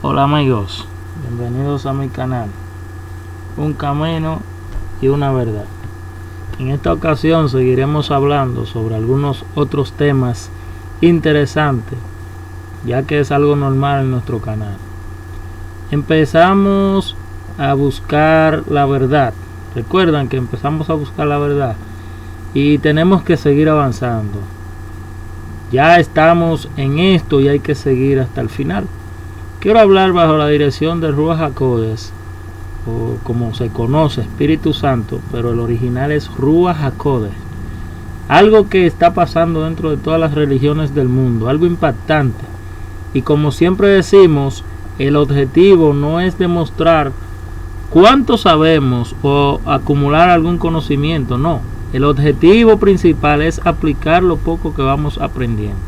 Hola amigos, bienvenidos a mi canal, un camino y una verdad. En esta ocasión seguiremos hablando sobre algunos otros temas interesantes, ya que es algo normal en nuestro canal. Empezamos a buscar la verdad. Recuerdan que empezamos a buscar la verdad y tenemos que seguir avanzando. Ya estamos en esto y hay que seguir hasta el final. Quiero hablar bajo la dirección de Ruach HaKodesh, o como se conoce, Espíritu Santo, pero el original es Ruach HaKodesh. Algo que está pasando dentro de todas las religiones del mundo, algo impactante. Y como siempre decimos, el objetivo no es demostrar cuánto sabemos o acumular algún conocimiento, no. El objetivo principal es aplicar lo poco que vamos aprendiendo.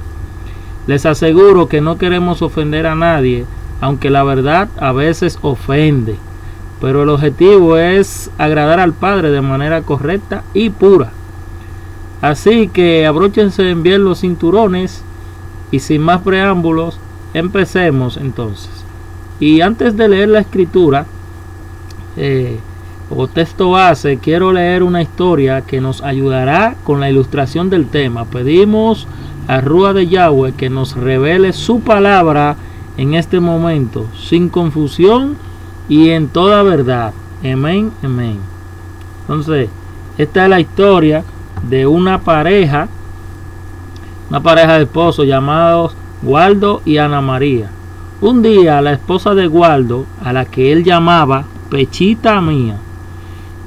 Les aseguro que no queremos ofender a nadie, aunque la verdad a veces ofende, pero el objetivo es agradar al Padre de manera correcta y pura. Así que abróchense bien los cinturones y sin más preámbulos, empecemos entonces. Y antes de leer la escritura o texto base, quiero leer una historia que nos ayudará con la ilustración del tema. Pedimos a Ruach de Yahweh que nos revele su palabra en este momento, sin confusión y en toda verdad. Amén, amén. Entonces, esta es la historia de una pareja de esposos llamados Waldo y Ana María. Un día la esposa de Waldo, a la que él llamaba Pechita Mía,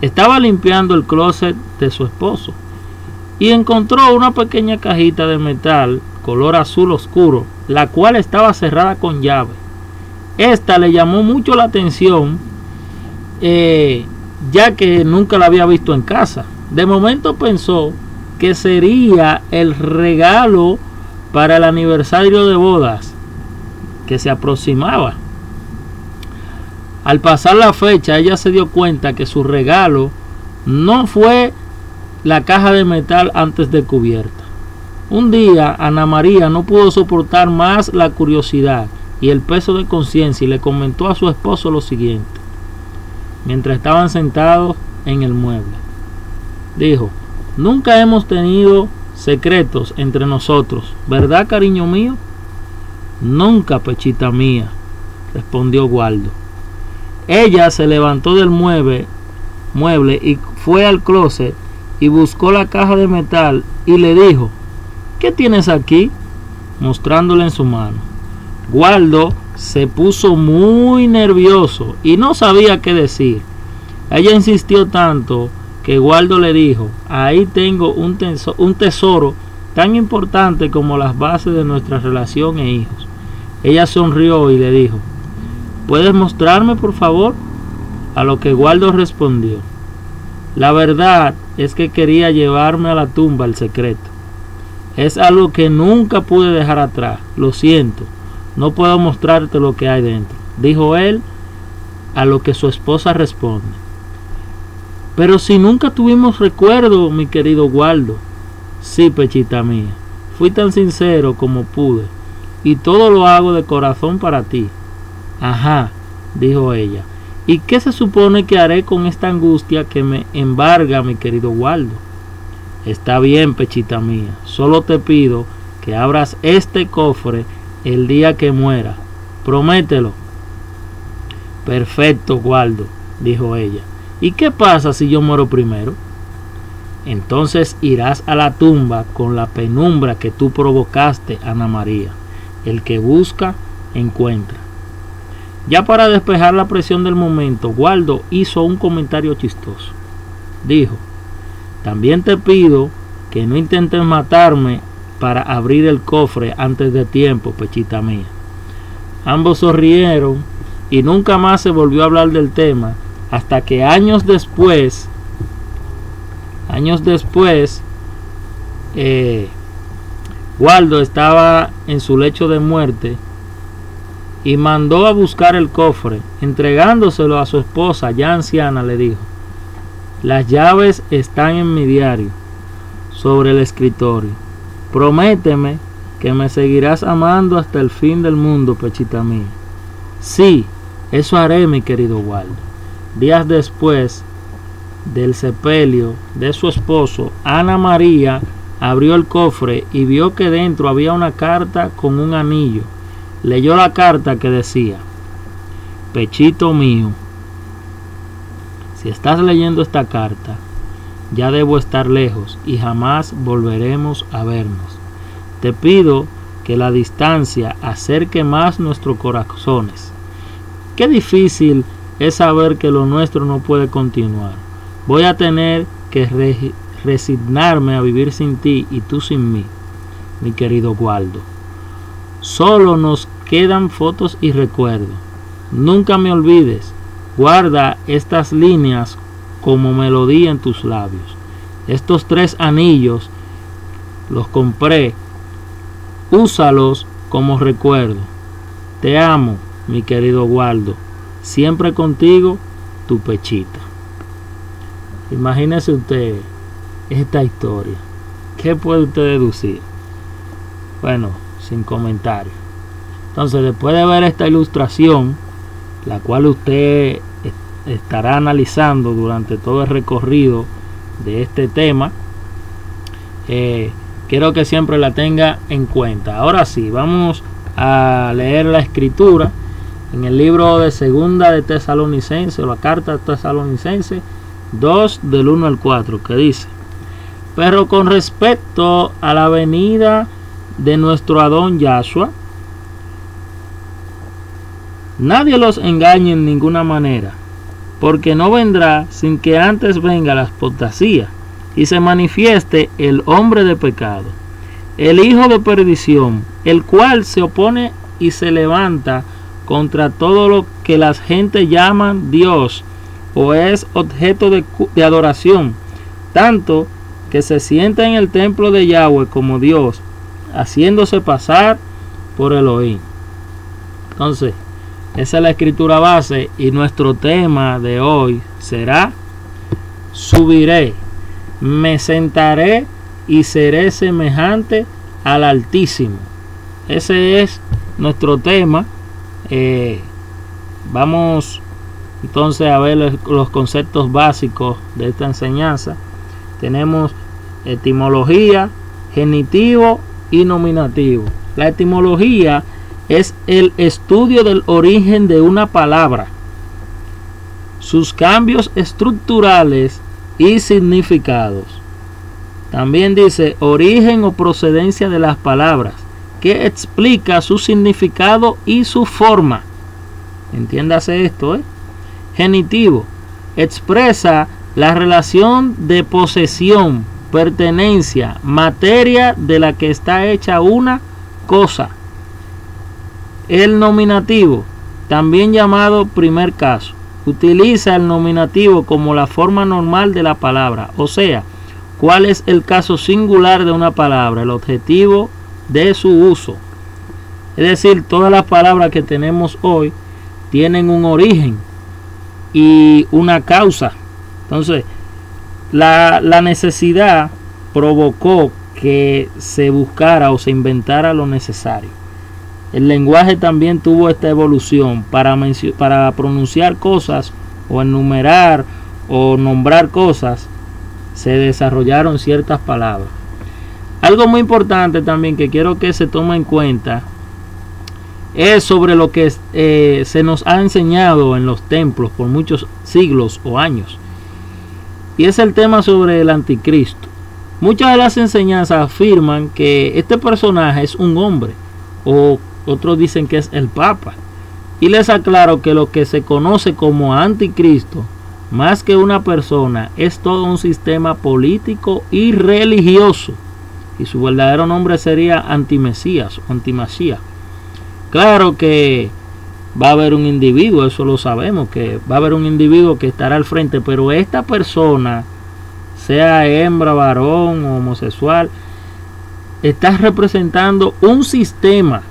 estaba limpiando el closet de su esposo y encontró una pequeña cajita de metal color azul oscuro, la cual estaba cerrada con llave. Esta le llamó mucho la atención, ya que nunca la había visto en casa. De momento pensó que sería el regalo para el aniversario de bodas que se aproximaba. Al pasar la fecha, ella se dio cuenta que su regalo no fue la caja de metal antes de cubierta. Un día, Ana María no pudo soportar más la curiosidad y el peso de conciencia y le comentó a su esposo lo siguiente, mientras estaban sentados en el mueble. Dijo: nunca hemos tenido secretos entre nosotros, ¿verdad, cariño mío? Nunca, Pechita Mía, respondió Waldo. Ella se levantó del mueble y fue al closet y buscó la caja de metal y le dijo: ¿qué tienes aquí?, mostrándole en su mano. Waldo se puso muy nervioso y no sabía qué decir. Ella insistió tanto que Waldo le dijo: ahí tengo un tesoro tan importante como las bases de nuestra relación e hijos. Ella sonrió y le dijo: ¿puedes mostrarme, por favor? A lo que Waldo respondió: la verdad es que quería llevarme a la tumba el secreto. Es algo que nunca pude dejar atrás. Lo siento, no puedo mostrarte lo que hay dentro, dijo él, a lo que su esposa responde: pero si nunca tuvimos recuerdo, mi querido Waldo. Sí, Pechita Mía, fui tan sincero como pude y todo lo hago de corazón para ti. Ajá, dijo ella, ¿y qué se supone que haré con esta angustia que me embarga, mi querido Waldo? Está bien, Pechita Mía, solo te pido que abras este cofre el día que muera. Promételo. Perfecto, Waldo, dijo ella. ¿Y qué pasa si yo muero primero? Entonces irás a la tumba con la penumbra que tú provocaste, Ana María. El que busca, encuentra. Ya para despejar la presión del momento, Waldo hizo un comentario chistoso. Dijo: también te pido que no intentes matarme para abrir el cofre antes de tiempo, Pechita Mía. Ambos sonrieron y nunca más se volvió a hablar del tema, hasta que años después, Waldo estaba en su lecho de muerte y mandó a buscar el cofre. Entregándoselo a su esposa ya anciana, le dijo: las llaves están en mi diario sobre el escritorio. Prométeme que me seguirás amando hasta el fin del mundo, Pechita Mía. Sí, eso haré, mi querido Waldo. Días después del sepelio de su esposo, Ana María abrió el cofre y vio que dentro había una carta con un anillo. Leyó la carta que decía: Pechito mío, si estás leyendo esta carta, ya debo estar lejos y jamás volveremos a vernos. Te pido que la distancia acerque más nuestros corazones. Qué difícil es saber que lo nuestro no puede continuar. Voy a tener que resignarme a vivir sin ti y tú sin mí, mi querido Waldo. Solo nos quedan fotos y recuerdos. Nunca me olvides. Guarda estas líneas como melodía en tus labios. Estos 3 anillos los compré. Úsalos como recuerdo. Te amo, mi querido Waldo. Siempre contigo, tu Pechita. Imagínese usted esta historia. ¿Qué puede usted deducir? Bueno, sin comentario. Entonces, después de ver esta ilustración, la cual usted estará analizando durante todo el recorrido de este tema, quiero que siempre la tenga en cuenta. Ahora sí, vamos a leer la escritura en el libro de Segunda de Tesalonicenses, o la carta de Tesalonicenses 2 del 1 al 4, que dice: pero con respecto a la venida de nuestro Adón Yahshua, nadie los engañe en ninguna manera, porque no vendrá sin que antes venga la apostasía y se manifieste el hombre de pecado, el hijo de perdición, el cual se opone y se levanta contra todo lo que las gentes llaman Dios o es objeto de adoración, tanto que se sienta en el templo de Yahweh como Dios, haciéndose pasar por Elohim. Entonces, esa es la escritura base y nuestro tema de hoy será: subiré, me sentaré y seré semejante al Altísimo. Ese es nuestro tema. Vamos entonces a ver los conceptos básicos de esta enseñanza. Tenemos etimología, genitivo y nominativo. La etimología es el estudio del origen de una palabra, sus cambios estructurales y significados. También dice origen o procedencia de las palabras, que explica su significado y su forma. Entiéndase esto, Genitivo expresa la relación de posesión, pertenencia, materia de la que está hecha una cosa. El nominativo, también llamado primer caso, utiliza el nominativo como la forma normal de la palabra, o sea, cuál es el caso singular de una palabra, el objetivo de su uso. Es decir, todas las palabras que tenemos hoy tienen un origen y una causa. Entonces, la necesidad provocó que se buscara o se inventara lo necesario. El lenguaje también tuvo esta evolución para pronunciar cosas o enumerar o nombrar cosas. Se desarrollaron ciertas palabras. Algo muy importante también que quiero que se tome en cuenta es sobre lo que se nos ha enseñado en los templos por muchos siglos o años, y es el tema sobre el anticristo. Muchas de las enseñanzas afirman que este personaje es un hombre, o otros dicen que es el Papa, y les aclaro que lo que se conoce como anticristo, más que una persona, es todo un sistema político y religioso, y su verdadero nombre sería antimesías o antimasías. Claro que va a haber un individuo, eso lo sabemos, que va a haber un individuo que estará al frente, pero esta persona, sea hembra, varón o homosexual, está representando un sistema.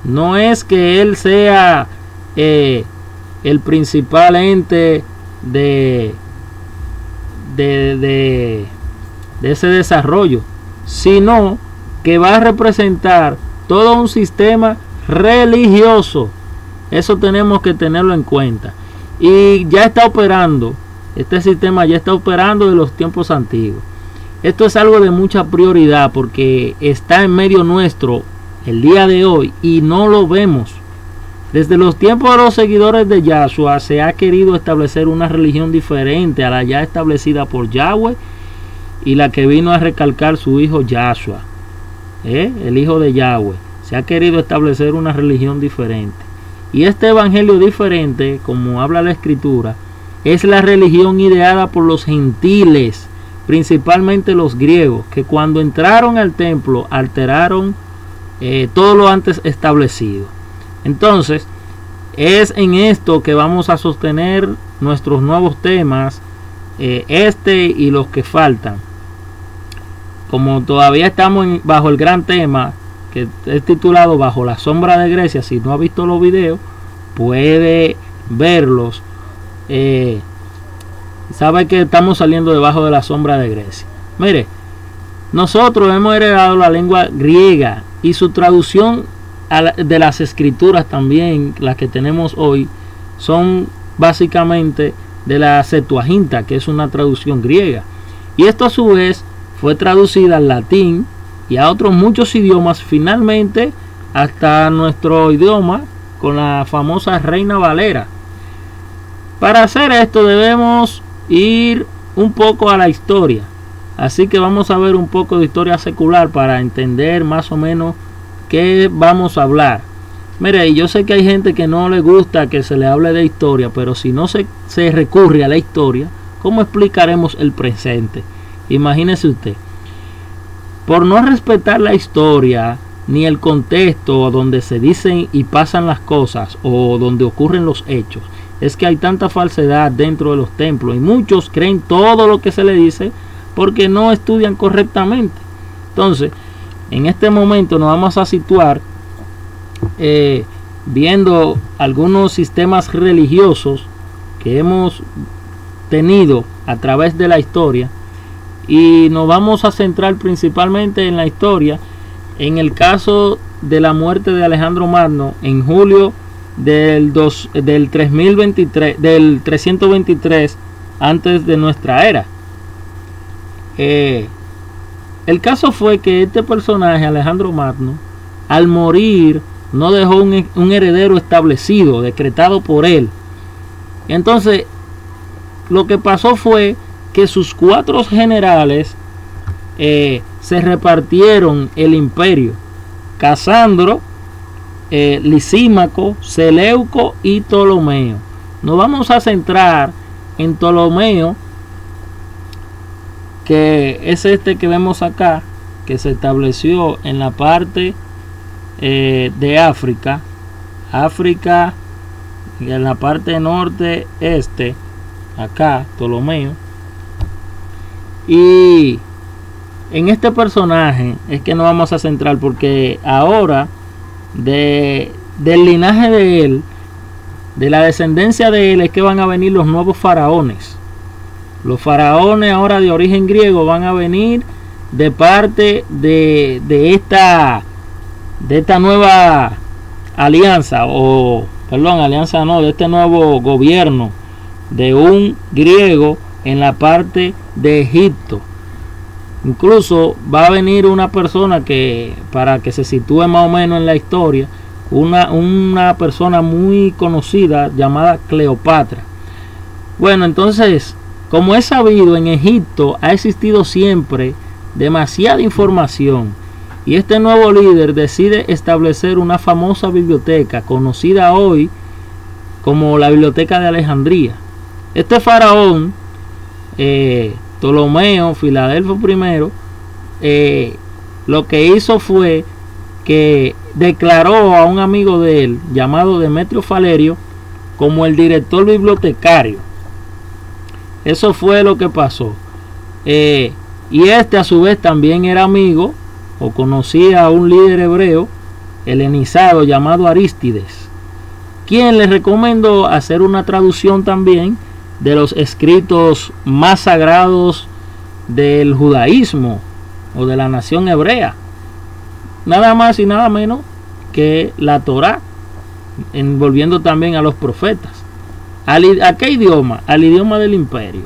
No es que él sea el principal ente de ese desarrollo, sino que va a representar todo un sistema religioso. Eso tenemos que tenerlo en cuenta. Y ya está operando, este sistema ya está operando de los tiempos antiguos. Esto es algo de mucha prioridad porque está en medio nuestro el día de hoy y no lo vemos. Desde los tiempos de los seguidores de Yahshua se ha querido establecer una religión diferente a la ya establecida por Yahweh y la que vino a recalcar su hijo Yahshua, el hijo de Yahweh. Se ha querido establecer una religión diferente. Y este evangelio diferente, como habla la escritura, es la religión ideada por los gentiles, principalmente los griegos, que cuando entraron al templo alteraron todo lo antes establecido. Entonces, es en esto que vamos a sostener nuestros nuevos temas, y los que faltan. Como todavía estamos bajo el gran tema, que es titulado Bajo la sombra de Grecia, si no ha visto los videos, puede verlos. Sabe que estamos saliendo debajo de la sombra de Grecia. Mire, nosotros hemos heredado la lengua griega y su traducción de las escrituras también, las que tenemos hoy, son básicamente de la Septuaginta, que es una traducción griega. Y esto a su vez fue traducida al latín y a otros muchos idiomas, finalmente hasta nuestro idioma con la famosa Reina Valera. Para hacer esto debemos ir un poco a la historia, así que vamos a ver un poco de historia secular para entender más o menos qué vamos a hablar. Mire, yo sé que hay gente que no le gusta que se le hable de historia, pero si no se recurre a la historia, ¿cómo explicaremos el presente? Imagínese usted, por no respetar la historia ni el contexto donde se dicen y pasan las cosas o donde ocurren los hechos, es que hay tanta falsedad dentro de los templos y muchos creen todo lo que se le dice porque no estudian correctamente. Entonces, en este momento nos vamos a situar viendo algunos sistemas religiosos que hemos tenido a través de la historia, y nos vamos a centrar principalmente en la historia, en el caso de la muerte de Alejandro Magno en julio del 323 antes de nuestra era. El caso fue que este personaje, Alejandro Magno, al morir no dejó un heredero establecido, decretado por él. Entonces, lo que pasó fue que sus 4 generales se repartieron el imperio: Casandro, Lisímaco, Seleuco y Ptolomeo. Nos vamos a centrar en Ptolomeo, que es este que vemos acá, que se estableció en la parte de África, y en la parte norte acá Ptolomeo. Y en este personaje es que nos vamos a centrar, porque ahora del linaje de él, de la descendencia de él, es que van a venir los nuevos faraones. Los faraones ahora de origen griego van a venir de parte de esta nueva alianza, de este nuevo gobierno de un griego en la parte de Egipto. Incluso va a venir una persona que, para que se sitúe más o menos en la historia, una persona muy conocida llamada Cleopatra. Bueno, entonces, como es sabido, en Egipto ha existido siempre demasiada información, y este nuevo líder decide establecer una famosa biblioteca conocida hoy como la Biblioteca de Alejandría. Este faraón, Ptolomeo Filadelfo I, lo que hizo fue que declaró a un amigo de él llamado Demetrio Falerio como el director bibliotecario. Eso fue lo que pasó. Y este a su vez también era amigo o conocía a un líder hebreo helenizado llamado Arístides, quien le recomendó hacer una traducción también de los escritos más sagrados del judaísmo o de la nación hebrea, nada más y nada menos que la Torá. envolviendo también a los profetas. ¿A qué idioma? Al idioma del imperio,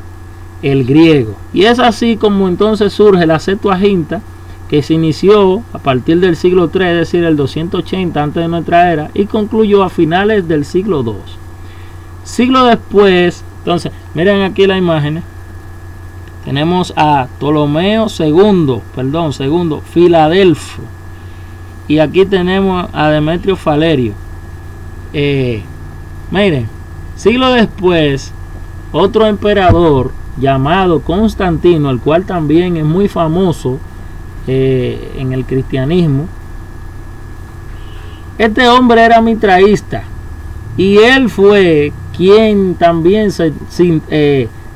el griego. Y es así como entonces surge la Septuaginta, que se inició a partir del siglo III, es decir, el 280 antes de nuestra era, y concluyó a finales del siglo II. Siglo después, entonces, miren aquí las imágenes. Tenemos a Ptolomeo II, Filadelfo. Y aquí tenemos a Demetrio Falerio. Miren, siglo después, otro emperador llamado Constantino, el cual también es muy famoso en el cristianismo. Este hombre era mitraísta y él fue quien también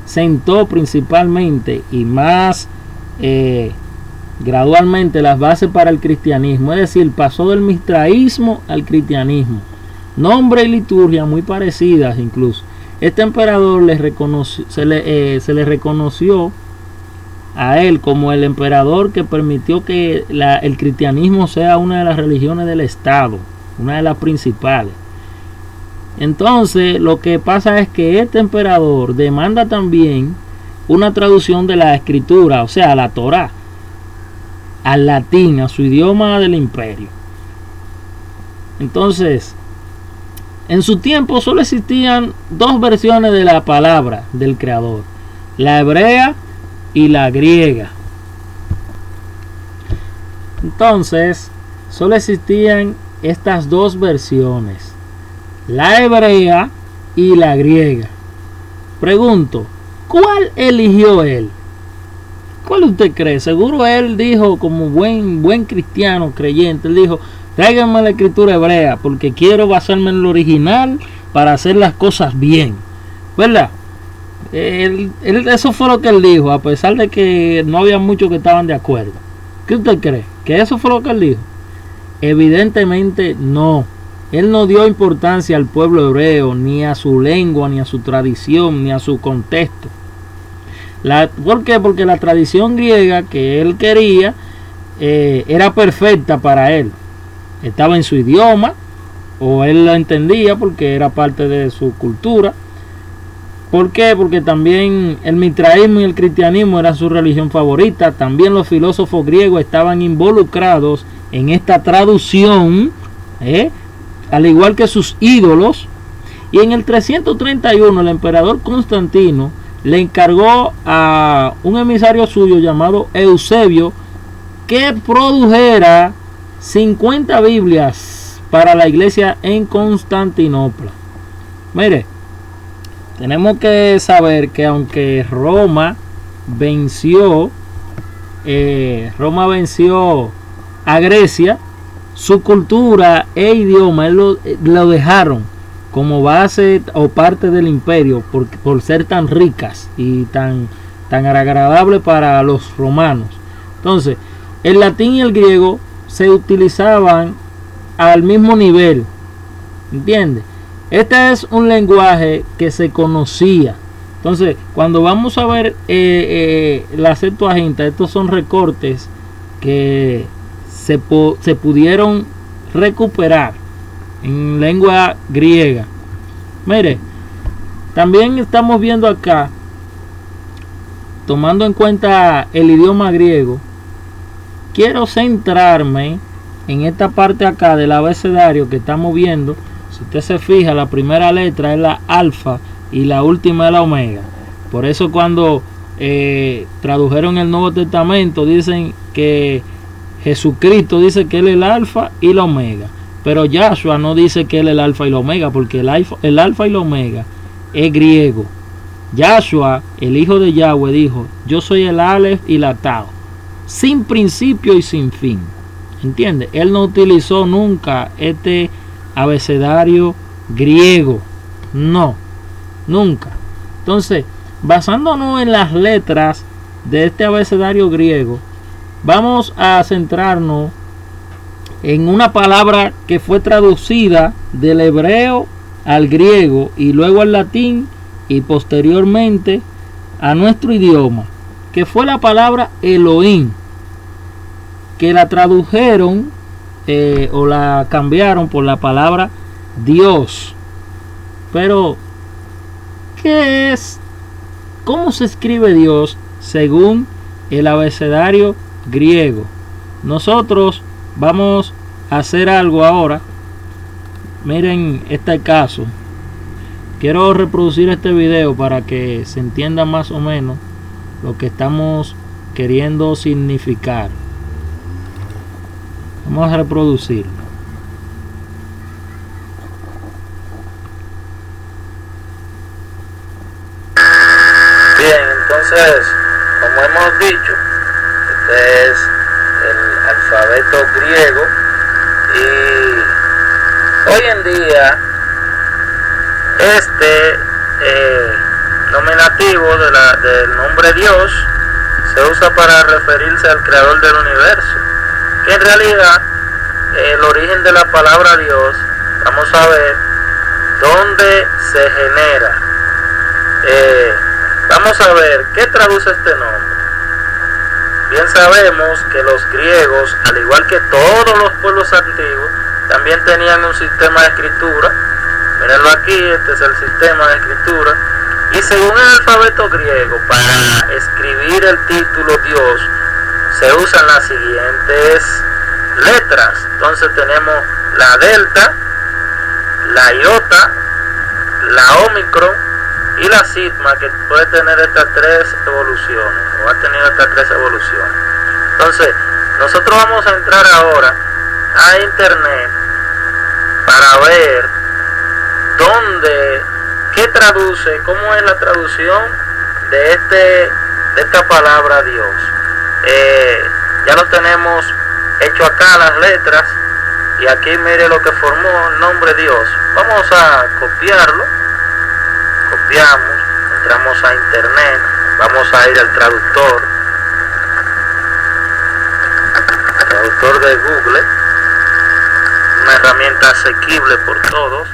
sentó principalmente y más gradualmente las bases para el cristianismo, es decir, pasó del mitraísmo al cristianismo. Nombre y liturgia muy parecidas incluso. Este emperador se le reconoció a él como el emperador que permitió que el cristianismo sea una de las religiones del Estado, una de las principales. Entonces lo que pasa es que este emperador demanda también una traducción de la escritura, o sea, la Torá, al latín, a su idioma del imperio. Entonces, en su tiempo solo existían dos versiones de la palabra del creador, la hebrea y la griega. Entonces, solo existían estas dos versiones, la hebrea y la griega. Pregunto, ¿cuál eligió él? ¿Cuál usted cree? Seguro él dijo, como buen cristiano creyente, él dijo, tráiganme la escritura hebrea porque quiero basarme en lo original para hacer las cosas bien, ¿verdad? Eso fue lo que él dijo, a pesar de que no había muchos que estaban de acuerdo. ¿Qué usted cree? ¿Que eso fue lo que él dijo? Evidentemente no. Él no dio importancia al pueblo hebreo, ni a su lengua, ni a su tradición, ni a su contexto. ¿Por qué? Porque la tradición griega que él quería era perfecta para él. Estaba en su idioma, o él la entendía porque era parte de su cultura. ¿Por qué? Porque también el mitraísmo y el cristianismo era su religión favorita. También los filósofos griegos estaban involucrados en esta traducción, al igual que sus ídolos. Y en el 331 el emperador Constantino le encargó a un emisario suyo llamado Eusebio que produjera 50 Biblias para la iglesia en Constantinopla. Mire, tenemos que saber que aunque Roma venció a Grecia, su cultura e idioma lo dejaron como base o parte del imperio por ser tan ricas y tan agradables para los romanos. Entonces, el latín y el griego se utilizaban al mismo nivel, ¿entiendes? Este es un lenguaje que se conocía. Entonces, cuando vamos a ver la Septuaginta, estos son recortes que se pudieron recuperar en lengua griega. Mire, también estamos viendo acá, tomando en cuenta el idioma griego, quiero centrarme en esta parte acá del abecedario que estamos viendo. Si usted se fija, la primera letra es la alfa y la última es la omega. Por eso cuando tradujeron el Nuevo Testamento dicen que Jesucristo dice que él es el alfa y la omega, pero Yahshua no dice que él es el alfa y la omega, porque el alfa y la omega es griego. Yahshua, el hijo de Yahweh, dijo, yo soy el Aleph y la Tau, sin principio y sin fin. ¿Entiende? Él no utilizó nunca este abecedario griego, no, nunca. Entonces, basándonos en las letras de este abecedario griego, vamos a centrarnos en una palabra que fue traducida del hebreo al griego y luego al latín y posteriormente a nuestro idioma, que fue la palabra Elohim, que la tradujeron o la cambiaron por la palabra Dios. Pero, ¿qué es? ¿Cómo se escribe Dios según el abecedario griego? Nosotros vamos a hacer algo ahora. Miren este caso. Quiero reproducir este video para que se entienda más o menos lo que estamos queriendo significar. Vamos a reproducirlo. Bien, entonces, como hemos dicho, este es el alfabeto griego y hoy en día este nominativo del nombre Dios se usa para referirse al creador del universo, que en realidad el origen de la palabra Dios, vamos a ver dónde se genera. Vamos a ver qué traduce este nombre. Bien sabemos que los griegos, al igual que todos los pueblos antiguos, también tenían un sistema de escritura. Mírenlo aquí, este es el sistema de escritura. Y según el alfabeto griego, para escribir el título Dios, se usan las siguientes letras. Entonces tenemos la delta, la iota, la omicron y la sigma, que puede tener estas tres evoluciones, o ha tenido estas tres evoluciones. Entonces, nosotros vamos a entrar ahora a internet para ver qué traduce, cómo es la traducción de esta palabra Dios. Ya lo tenemos hecho acá las letras, y aquí mire lo que formó el nombre Dios. Vamos a copiarlo. Copiamos, entramos a internet, vamos a ir al traductor de Google, una herramienta asequible por todos.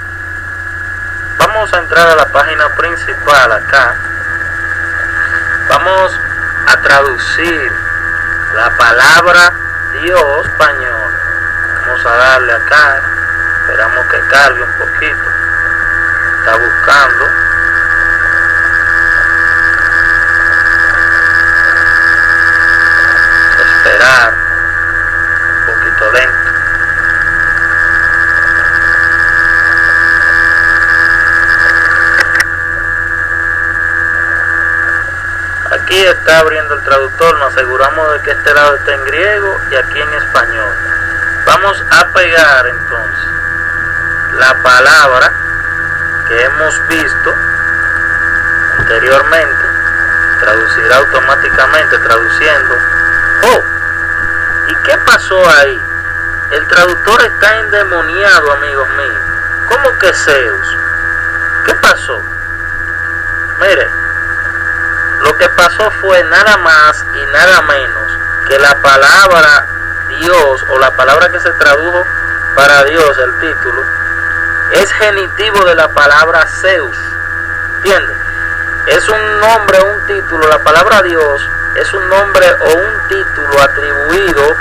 Vamos a entrar a la página principal acá. Vamos a traducir la palabra Dios español. Vamos a darle acá, esperamos que cargue un poquito. Está buscando. Esperar un poquito lento. Aquí está abriendo el traductor, nos aseguramos de que este lado está en griego y aquí en español. Vamos a pegar entonces la palabra que hemos visto anteriormente, traducirá automáticamente traduciendo. Oh, ¿y qué pasó ahí? El traductor está endemoniado, amigos míos. ¿Cómo que Zeus? ¿Qué pasó? Mire, lo que pasó fue nada más y nada menos que la palabra Dios, o la palabra que se tradujo para Dios, el título, es genitivo de la palabra Zeus. ¿Entiendes? Es un nombre, un título. La palabra Dios es un nombre o un título atribuido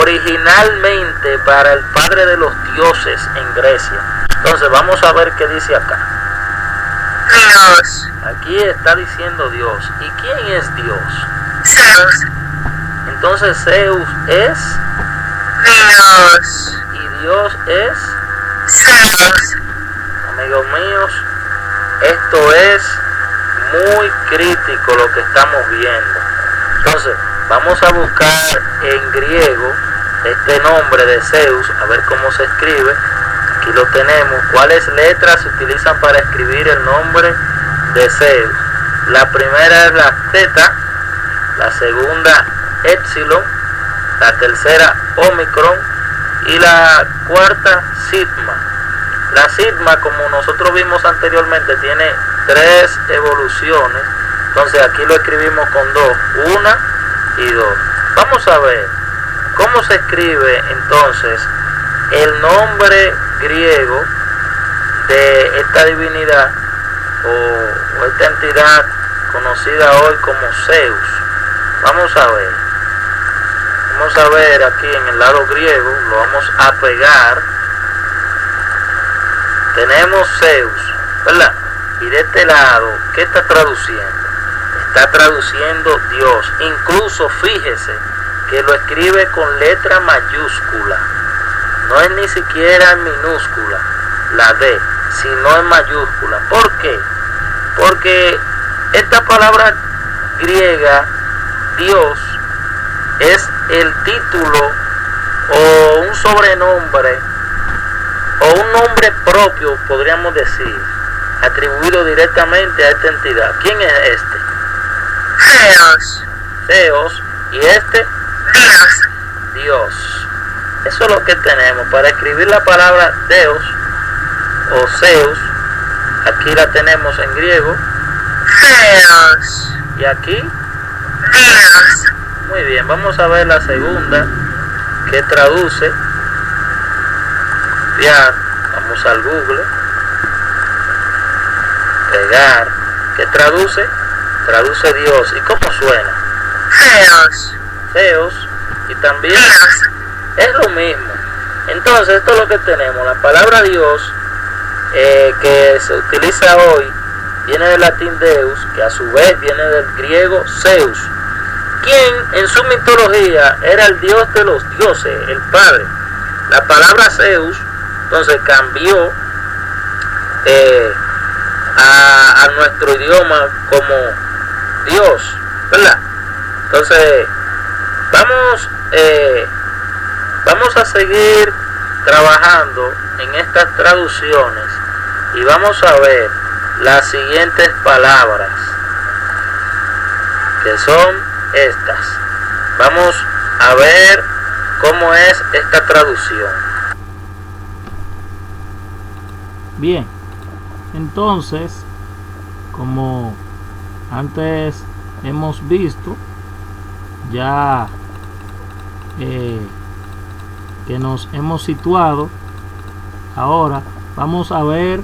originalmente para el padre de los dioses en Grecia. Entonces vamos a ver qué dice acá. Dios. Aquí está diciendo Dios. ¿Y quién es Dios? Zeus. Entonces Zeus es Dios. y Dios es. Zeus. Amigos míos, esto es muy crítico lo que estamos viendo. Entonces vamos a buscar en griego este nombre de Zeus, a ver cómo se escribe. Aquí lo tenemos. ¿Cuáles letras se utilizan para escribir el nombre de Zeus? La primera es la zeta, la segunda epsilon, la tercera omicron y la cuarta sigma. La sigma, como nosotros vimos anteriormente, tiene tres evoluciones. Entonces aquí lo escribimos con dos, una y dos. Vamos a ver cómo se escribe entonces el nombre griego de esta divinidad o esta entidad conocida hoy como Zeus. Vamos a ver aquí en el lado griego, lo vamos a pegar tenemos Zeus, ¿verdad? Y de este lado, ¿qué está traduciendo? Está traduciendo Dios. Incluso fíjese que lo escribe con letra mayúscula. No es ni siquiera en minúscula, la D, sino en mayúscula. ¿Por qué? Porque esta palabra griega, Dios, es el título o un sobrenombre o un nombre propio, podríamos decir, atribuido directamente a esta entidad. ¿Quién es este? Zeus. Zeus. Y este, Dios. Dios. Eso es lo que tenemos para escribir la palabra Deus o Zeus. Aquí la tenemos en griego. Zeus. Y aquí, Dios. muy bien, vamos a ver la segunda que traduce. Ya, vamos al Google. Pegar. ¿Qué traduce? Traduce Dios. ¿Y cómo suena? Zeus. Zeus. Y también Dios. es lo mismo. Entonces, esto es lo que tenemos. La palabra Dios, que se utiliza hoy, viene del latín Deus, que a su vez viene del griego Zeus, quien en su mitología era el dios de los dioses, el padre. La palabra Zeus entonces cambió a nuestro idioma como Dios, ¿verdad? Entonces vamos a seguir trabajando en estas traducciones y vamos a ver las siguientes palabras, que son estas. Vamos a ver cómo es esta traducción. Bien, entonces, como antes hemos visto, ya que nos hemos situado, ahora vamos a ver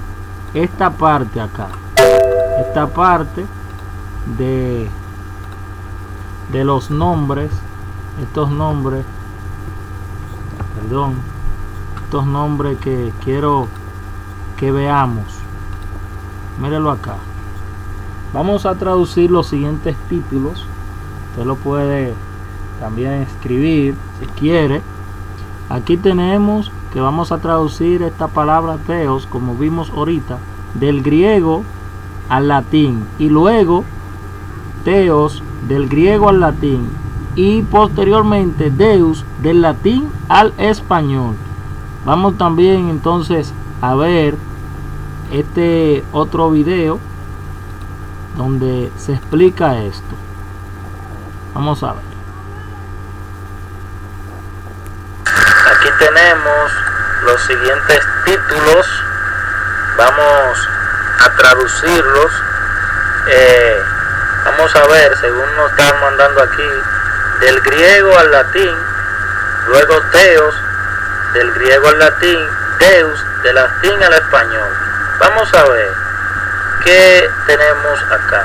esta parte acá, esta parte de los nombres, estos nombres que quiero que veamos. Mírelo acá. Vamos a traducir los siguientes títulos. Usted lo puede también escribir si quiere. Aquí tenemos que vamos a traducir esta palabra Theos, como vimos ahorita, del griego al latín, y luego Theos del griego al latín, y posteriormente Deus del latín al español. Vamos también entonces a ver este otro video donde se explica esto. Vamos a ver. Aquí tenemos los siguientes títulos. Vamos a traducirlos. Vamos a ver, según nos están mandando aquí, del griego al latín, luego Theos, del griego al latín, Deus, del latín al español. Vamos a ver qué tenemos acá.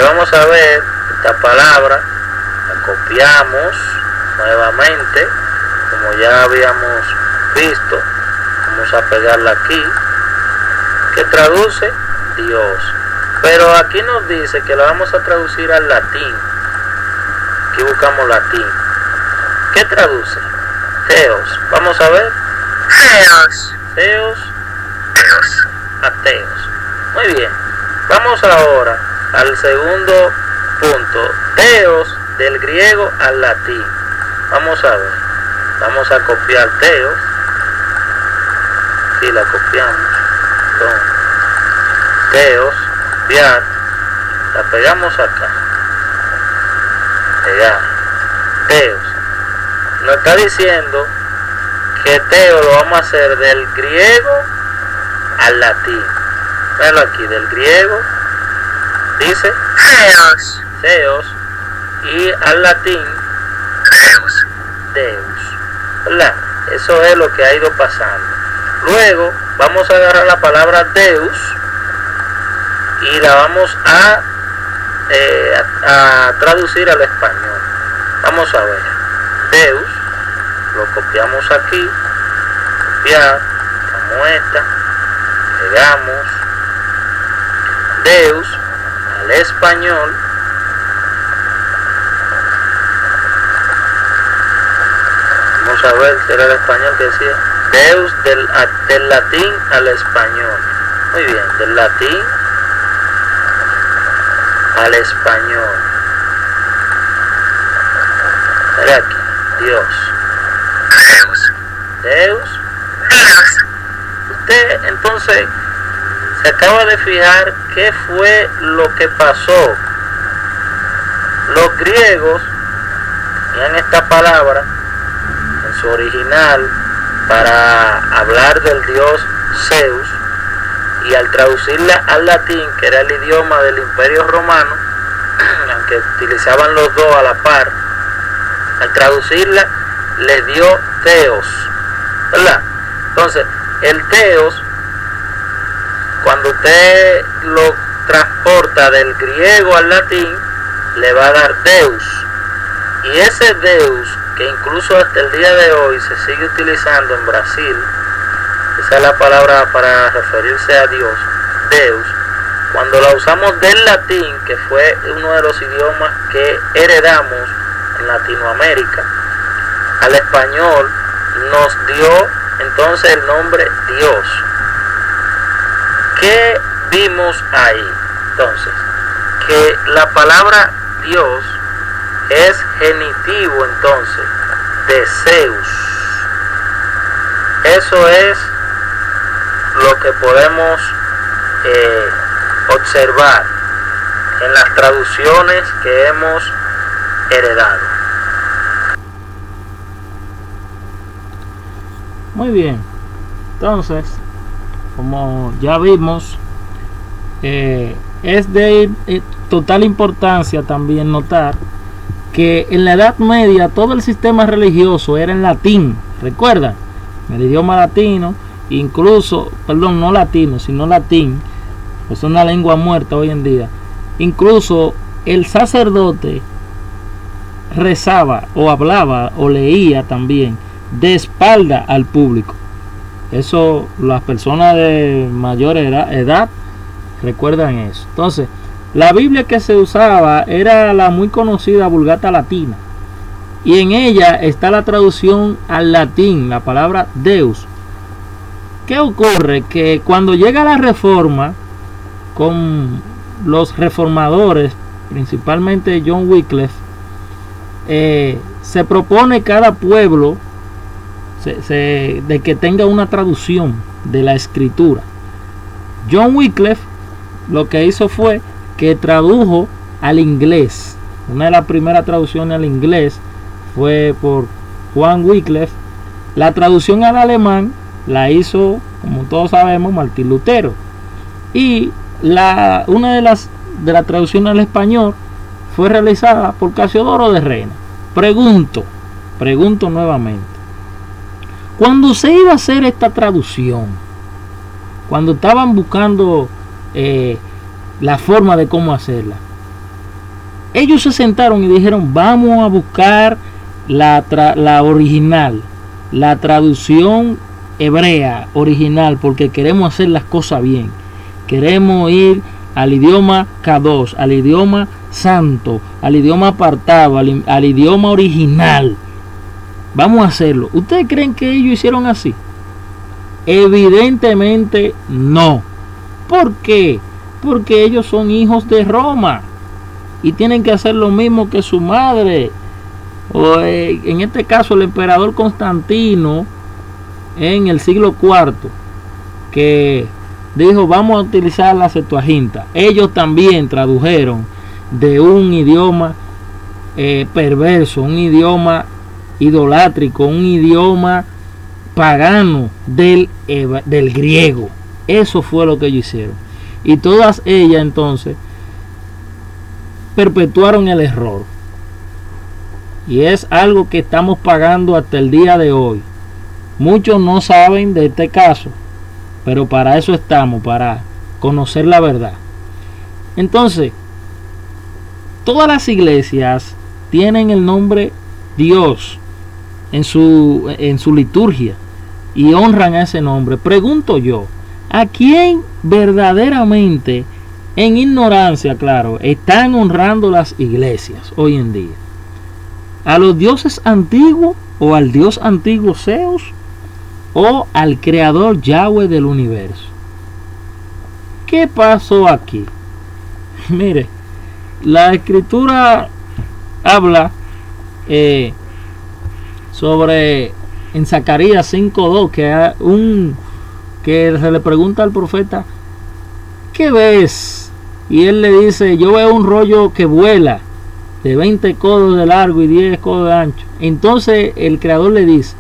Vamos a ver esta palabra, la copiamos nuevamente, como ya habíamos visto. Vamos a pegarla aquí, que traduce Dios, pero aquí nos dice que la vamos a traducir al latín. Aquí buscamos latín. ¿Qué traduce? Theos. Vamos a ver. Zeus. Theos, Dios. ateos. Muy bien. Vamos ahora al segundo punto. Theos del griego al latín. Vamos a ver. Vamos a copiar Theos. Aquí la copiamos. Entonces, Theos, copiar. La pegamos acá. Pegar. Theos. Nos está diciendo que Theos lo vamos a hacer del griego al latín. Véalo aquí, del griego dice Zeus. Theos y al latín Zeus. Deus, ¿verdad? Eso es lo que ha ido pasando. Luego vamos a agarrar la palabra Deus y la vamos a traducir al español. Vamos a ver. Deus, lo copiamos aquí, copiar, como esta, agregamos Deus al español, vamos a ver si era el español que decía, Deus del latín al español, muy bien, del latín al español, mira aquí, Dios, Deus. Usted entonces se acaba de fijar qué fue lo que pasó. Los griegos tenían esta palabra en su original para hablar del dios Zeus, y al traducirla al latín, que era el idioma del Imperio Romano, aunque utilizaban los dos a la par, al traducirla le dio Theos, ¿verdad? Entonces, el Theos, cuando usted lo transporta del griego al latín, le va a dar Deus. Y ese Deus, que incluso hasta el día de hoy se sigue utilizando en Brasil, esa es la palabra para referirse a Dios, Deus, cuando la usamos del latín, que fue uno de los idiomas que heredamos en Latinoamérica, al español nos dio entonces el nombre Dios. ¿Qué vimos ahí? Entonces, que la palabra Dios es genitivo entonces de Zeus. Eso es lo que podemos observar en las traducciones que hemos heredado. Muy bien, entonces, como ya vimos, es de total importancia también notar que en la Edad Media todo el sistema religioso era en latín, recuerdan, el idioma latino, incluso, perdón, no latino, sino latín, pues es una lengua muerta hoy en día. Incluso el sacerdote rezaba o hablaba o leía también de espalda al público. Eso, las personas de mayor edad recuerdan eso. Entonces, la Biblia que se usaba era la muy conocida Vulgata Latina, y en ella está la traducción al latín, la palabra Deus. ¿Qué ocurre? Que cuando llega la Reforma, con los reformadores, principalmente John Wycliffe, se propone cada pueblo de que tenga una traducción de la escritura. John Wycliffe lo que hizo fue que tradujo al inglés. Una de las primeras traducciones al inglés fue por Juan Wycliffe. La traducción al alemán la hizo, como todos sabemos, Martín Lutero. Y una de las traducciones al español fue realizada por Casiodoro de Reina. Pregunto nuevamente, cuando se iba a hacer esta traducción, cuando estaban buscando la forma de cómo hacerla, ellos se sentaron y dijeron, vamos a buscar la original, la traducción hebrea original, porque queremos hacer las cosas bien, queremos ir al idioma K2, al idioma santo, al idioma apartado, al idioma original. Vamos a hacerlo. ¿Ustedes creen que ellos hicieron así? Evidentemente no. ¿Por qué? Porque ellos son hijos de Roma y tienen que hacer lo mismo que su madre, o en este caso el emperador Constantino en el siglo IV, que dijo, vamos a utilizar la Septuaginta. Ellos también tradujeron de un idioma perverso, un idioma idolátrico, un idioma pagano del griego. Eso fue lo que ellos hicieron, y todas ellas entonces perpetuaron el error, y es algo que estamos pagando hasta el día de hoy. Muchos no saben de este caso, pero para eso estamos, para conocer la verdad. Entonces, todas las iglesias tienen el nombre Dios en su liturgia y honran a ese nombre. Pregunto yo, ¿A quién verdaderamente, en ignorancia, claro, están honrando las iglesias hoy en día? ¿A los dioses antiguos o al dios antiguo Zeus o al creador Yahweh del universo? ¿Qué pasó aquí? Mire, la escritura habla sobre en Zacarías 5:2 que se le pregunta al profeta, ¿qué ves? Y él le dice, yo veo un rollo que vuela de 20 codos de largo y 10 codos de ancho. Entonces el creador le dice,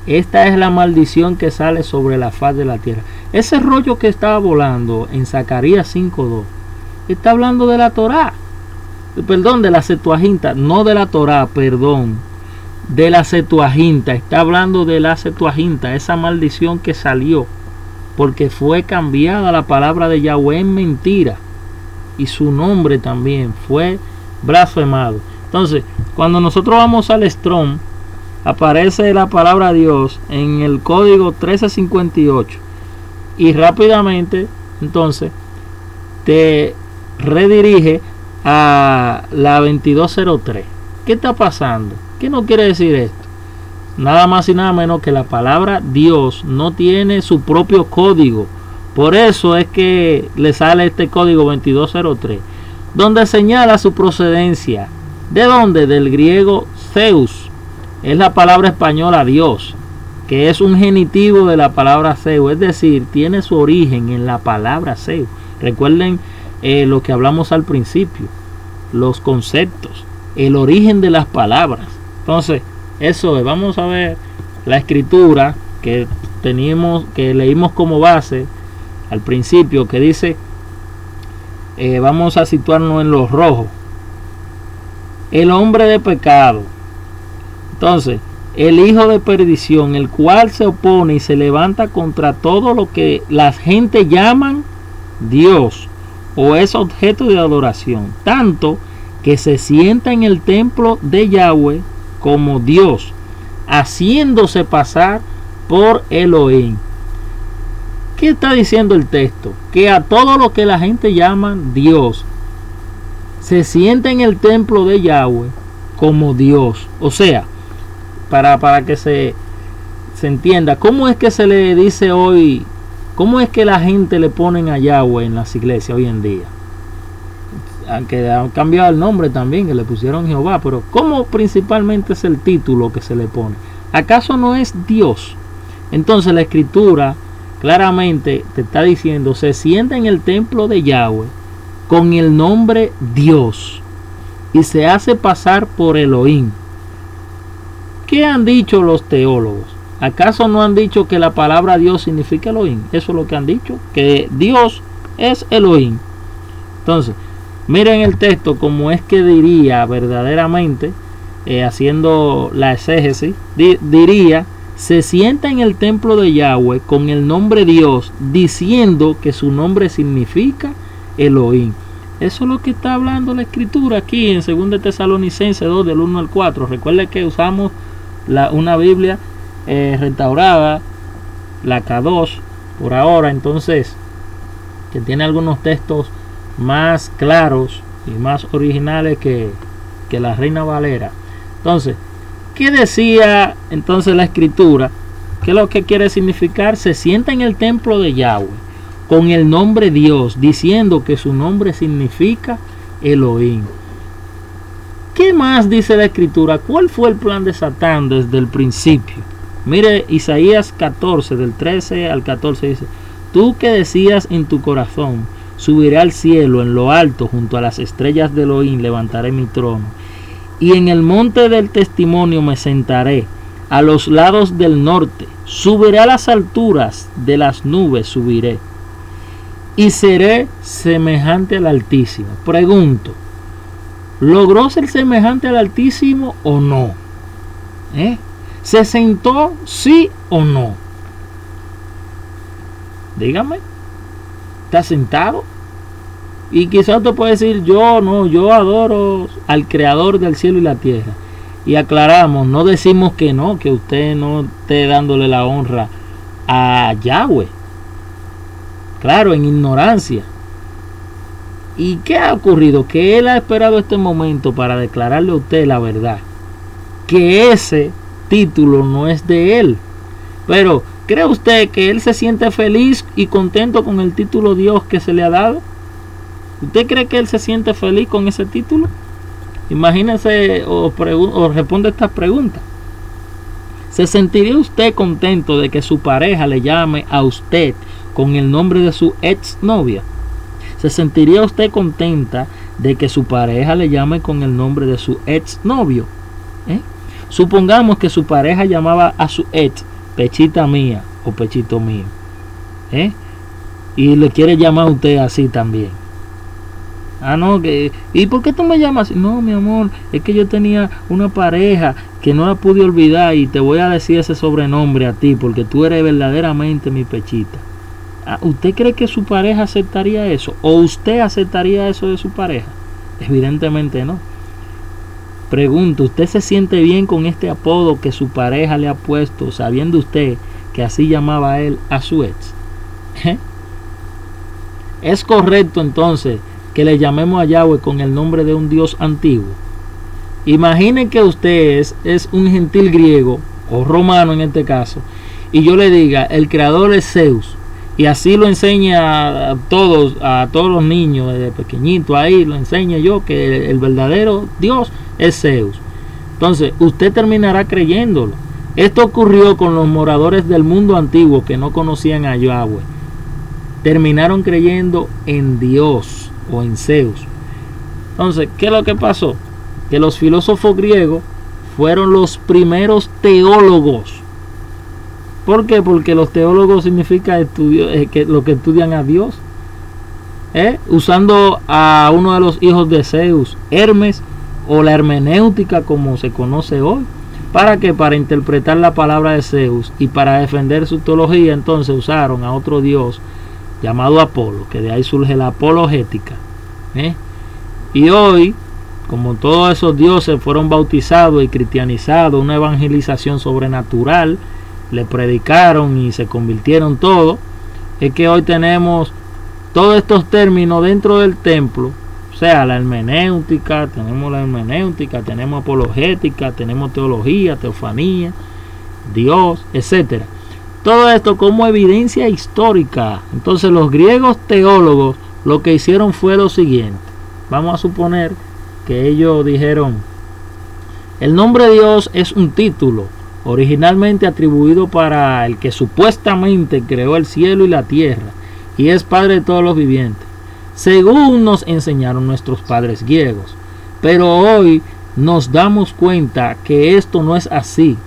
esta es la maldición que sale sobre la faz de la tierra. Ese rollo que estaba volando en Zacarías 5:2 está hablando de la Torá, perdón, de la Septuaginta, no de la Torá, perdón, de la Septuaginta. Está hablando de la Septuaginta, esa maldición que salió porque fue cambiada la palabra de Yahweh en mentira y su nombre también fue blasfemado. Entonces, cuando nosotros vamos al Strong, aparece la palabra Dios en el código 1358 y rápidamente entonces te redirige a la 2203. ¿Qué está pasando? ¿Qué no quiere decir esto? Nada más y nada menos que la palabra Dios no tiene su propio código. Por eso es que le sale este código 2203, donde señala su procedencia. ¿De dónde? Del griego Zeus. Es la palabra española Dios, que es un genitivo de la palabra Zeus, es decir, tiene su origen en la palabra Zeus. Recuerden lo que hablamos al principio, los conceptos, el origen de las palabras. Entonces, eso es. Vamos a ver la escritura que leímos como base al principio, que dice, vamos a situarnos en los rojos, el hombre de pecado. Entonces, el hijo de perdición, el cual se opone y se levanta contra todo lo que la gente llaman Dios o es objeto de adoración, tanto que se sienta en el templo de Yahweh como Dios, haciéndose pasar por Elohim. ¿Qué está diciendo el texto? Que a todo lo que la gente llama Dios se sienta en el templo de Yahweh como Dios. O sea, para que se entienda, ¿cómo es que se le dice hoy? ¿Cómo es que la gente le ponen a Yahweh en las iglesias hoy en día? Aunque han cambiado el nombre también, que le pusieron Jehová, pero ¿cómo principalmente es el título que se le pone? ¿Acaso no es Dios? Entonces la escritura claramente te está diciendo, se sienta en el templo de Yahweh con el nombre Dios y se hace pasar por Elohim. ¿Qué han dicho los teólogos? ¿Acaso no han dicho que la palabra Dios significa Elohim? Eso es lo que han dicho, que Dios es Elohim. Entonces, miren el texto como es que diría verdaderamente, haciendo la exégesis, diría, se sienta en el templo de Yahweh con el nombre Dios, diciendo que su nombre significa Elohim. Eso es lo que está hablando la escritura aquí en 2 Tesalonicenses 2 del 1 al 4. Recuerde que usamos una Biblia restaurada, la K2 por ahora, entonces, que tiene algunos textos más claros y más originales que la Reina Valera. Entonces, ¿qué decía entonces la escritura? ¿Qué es lo que quiere significar? Se sienta en el templo de Yahweh con el nombre Dios, diciendo que su nombre significa Elohim. ¿Qué más dice la escritura? ¿Cuál fue el plan de Satán desde el principio? Mire, Isaías 14, del 13 al 14 dice, tú que decías en tu corazón, subiré al cielo, en lo alto, junto a las estrellas de Elohim, levantaré mi trono. Y en el monte del testimonio me sentaré, a los lados del norte. Subiré a las alturas de las nubes, subiré. Y seré semejante al Altísimo. Pregunto, ¿logró ser semejante al Altísimo o no? ¿Se sentó sí o no? Dígame. ¿Está sentado? Y quizás te puede decir, yo adoro al creador del cielo y la tierra. Y aclaramos, no decimos que no, que usted no esté dándole la honra a Yahweh. claro, en ignorancia. ¿Y qué ha ocurrido? Que él ha esperado este momento para declararle a usted la verdad, que ese título no es de él. Pero, ¿cree usted que él se siente feliz y contento con el título Dios que se le ha dado? ¿Usted cree que él se siente feliz con ese título? Imagínese o responde estas preguntas. ¿Se sentiría usted contento de que su pareja le llame a usted con el nombre de su exnovia? ¿Se sentiría usted contenta de que su pareja le llame con el nombre de su exnovio? Supongamos que su pareja llamaba a su ex pechita mía o pechito mío. Y le quiere llamar a usted así también. No, ¿y por qué tú me llamas así? No, mi amor, es que yo tenía una pareja que no la pude olvidar y te voy a decir ese sobrenombre a ti porque tú eres verdaderamente mi pechita. ¿Usted cree que su pareja aceptaría eso? ¿O usted aceptaría eso de su pareja? Evidentemente no. Pregunto, ¿usted se siente bien con este apodo que su pareja le ha puesto, sabiendo usted que así llamaba a él a su ex? ¿Es correcto entonces que le llamemos a Yahweh con el nombre de un Dios antiguo? Imagine que usted es un gentil griego o romano en este caso, y yo le diga, el creador es Zeus, y así lo enseña a todos los niños desde pequeñito, ahí lo enseña yo que el verdadero Dios es Zeus. Entonces usted terminará creyéndolo. Esto ocurrió con los moradores del mundo antiguo que no conocían a Yahweh. Terminaron creyendo en Dios o en Zeus. Entonces, ¿qué es lo que pasó? Que los filósofos griegos fueron los primeros teólogos. ¿Por qué? Porque los teólogos significa lo que estudian a Dios. Usando a uno de los hijos de Zeus, Hermes, o la hermenéutica como se conoce hoy. ¿Para qué? Para interpretar la palabra de Zeus y para defender su teología. Entonces usaron a otro dios llamado Apolo, que de ahí surge la apologética. Y hoy, como todos esos dioses fueron bautizados y cristianizados, una evangelización sobrenatural, le predicaron y se convirtieron todos, es que hoy tenemos todos estos términos dentro del templo. O sea, la hermenéutica, tenemos apologética, tenemos teología, teofanía, Dios, etcétera. Todo esto como evidencia histórica. Entonces los griegos teólogos lo que hicieron fue lo siguiente. Vamos a suponer que ellos dijeron, el nombre de Dios es un título originalmente atribuido para el que supuestamente creó el cielo y la tierra y es padre de todos los vivientes, según nos enseñaron nuestros padres griegos. Pero hoy nos damos cuenta que esto no es así,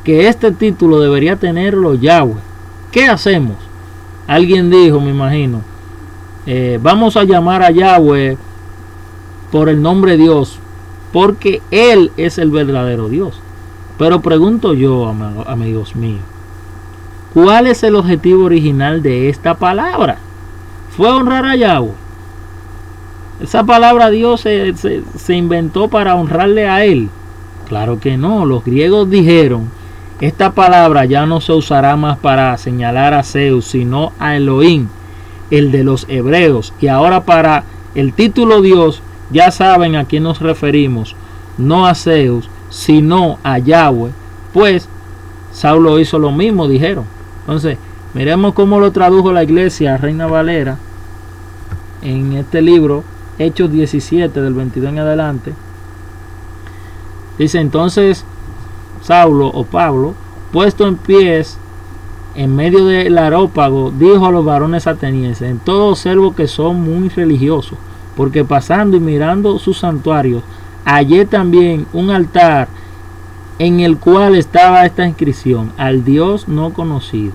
que este título debería tenerlo Yahweh. ¿Qué hacemos? Alguien dijo, me imagino, vamos a llamar a Yahweh por el nombre Dios, porque Él es el verdadero Dios. Pero pregunto yo, amigos míos, ¿cuál es el objetivo original de esta palabra? ¿Fue honrar a Yahweh? ¿Esa palabra Dios se inventó para honrarle a Él? Claro que no. Los griegos dijeron, esta palabra ya no se usará más para señalar a Zeus, sino a Elohim, el de los hebreos. Y ahora para el título Dios, ya saben a quién nos referimos, no a Zeus, sino a Yahweh, pues Saulo hizo lo mismo, dijeron. Entonces, miremos cómo lo tradujo la iglesia Reina Valera en este libro, Hechos 17, del 22 en adelante. Dice, entonces Saulo o Pablo, puesto en pies en medio del areópago, dijo a los varones atenienses, en todo observo que son muy religiosos, porque pasando y mirando sus santuarios, hallé también un altar en el cual estaba esta inscripción, al Dios no conocido,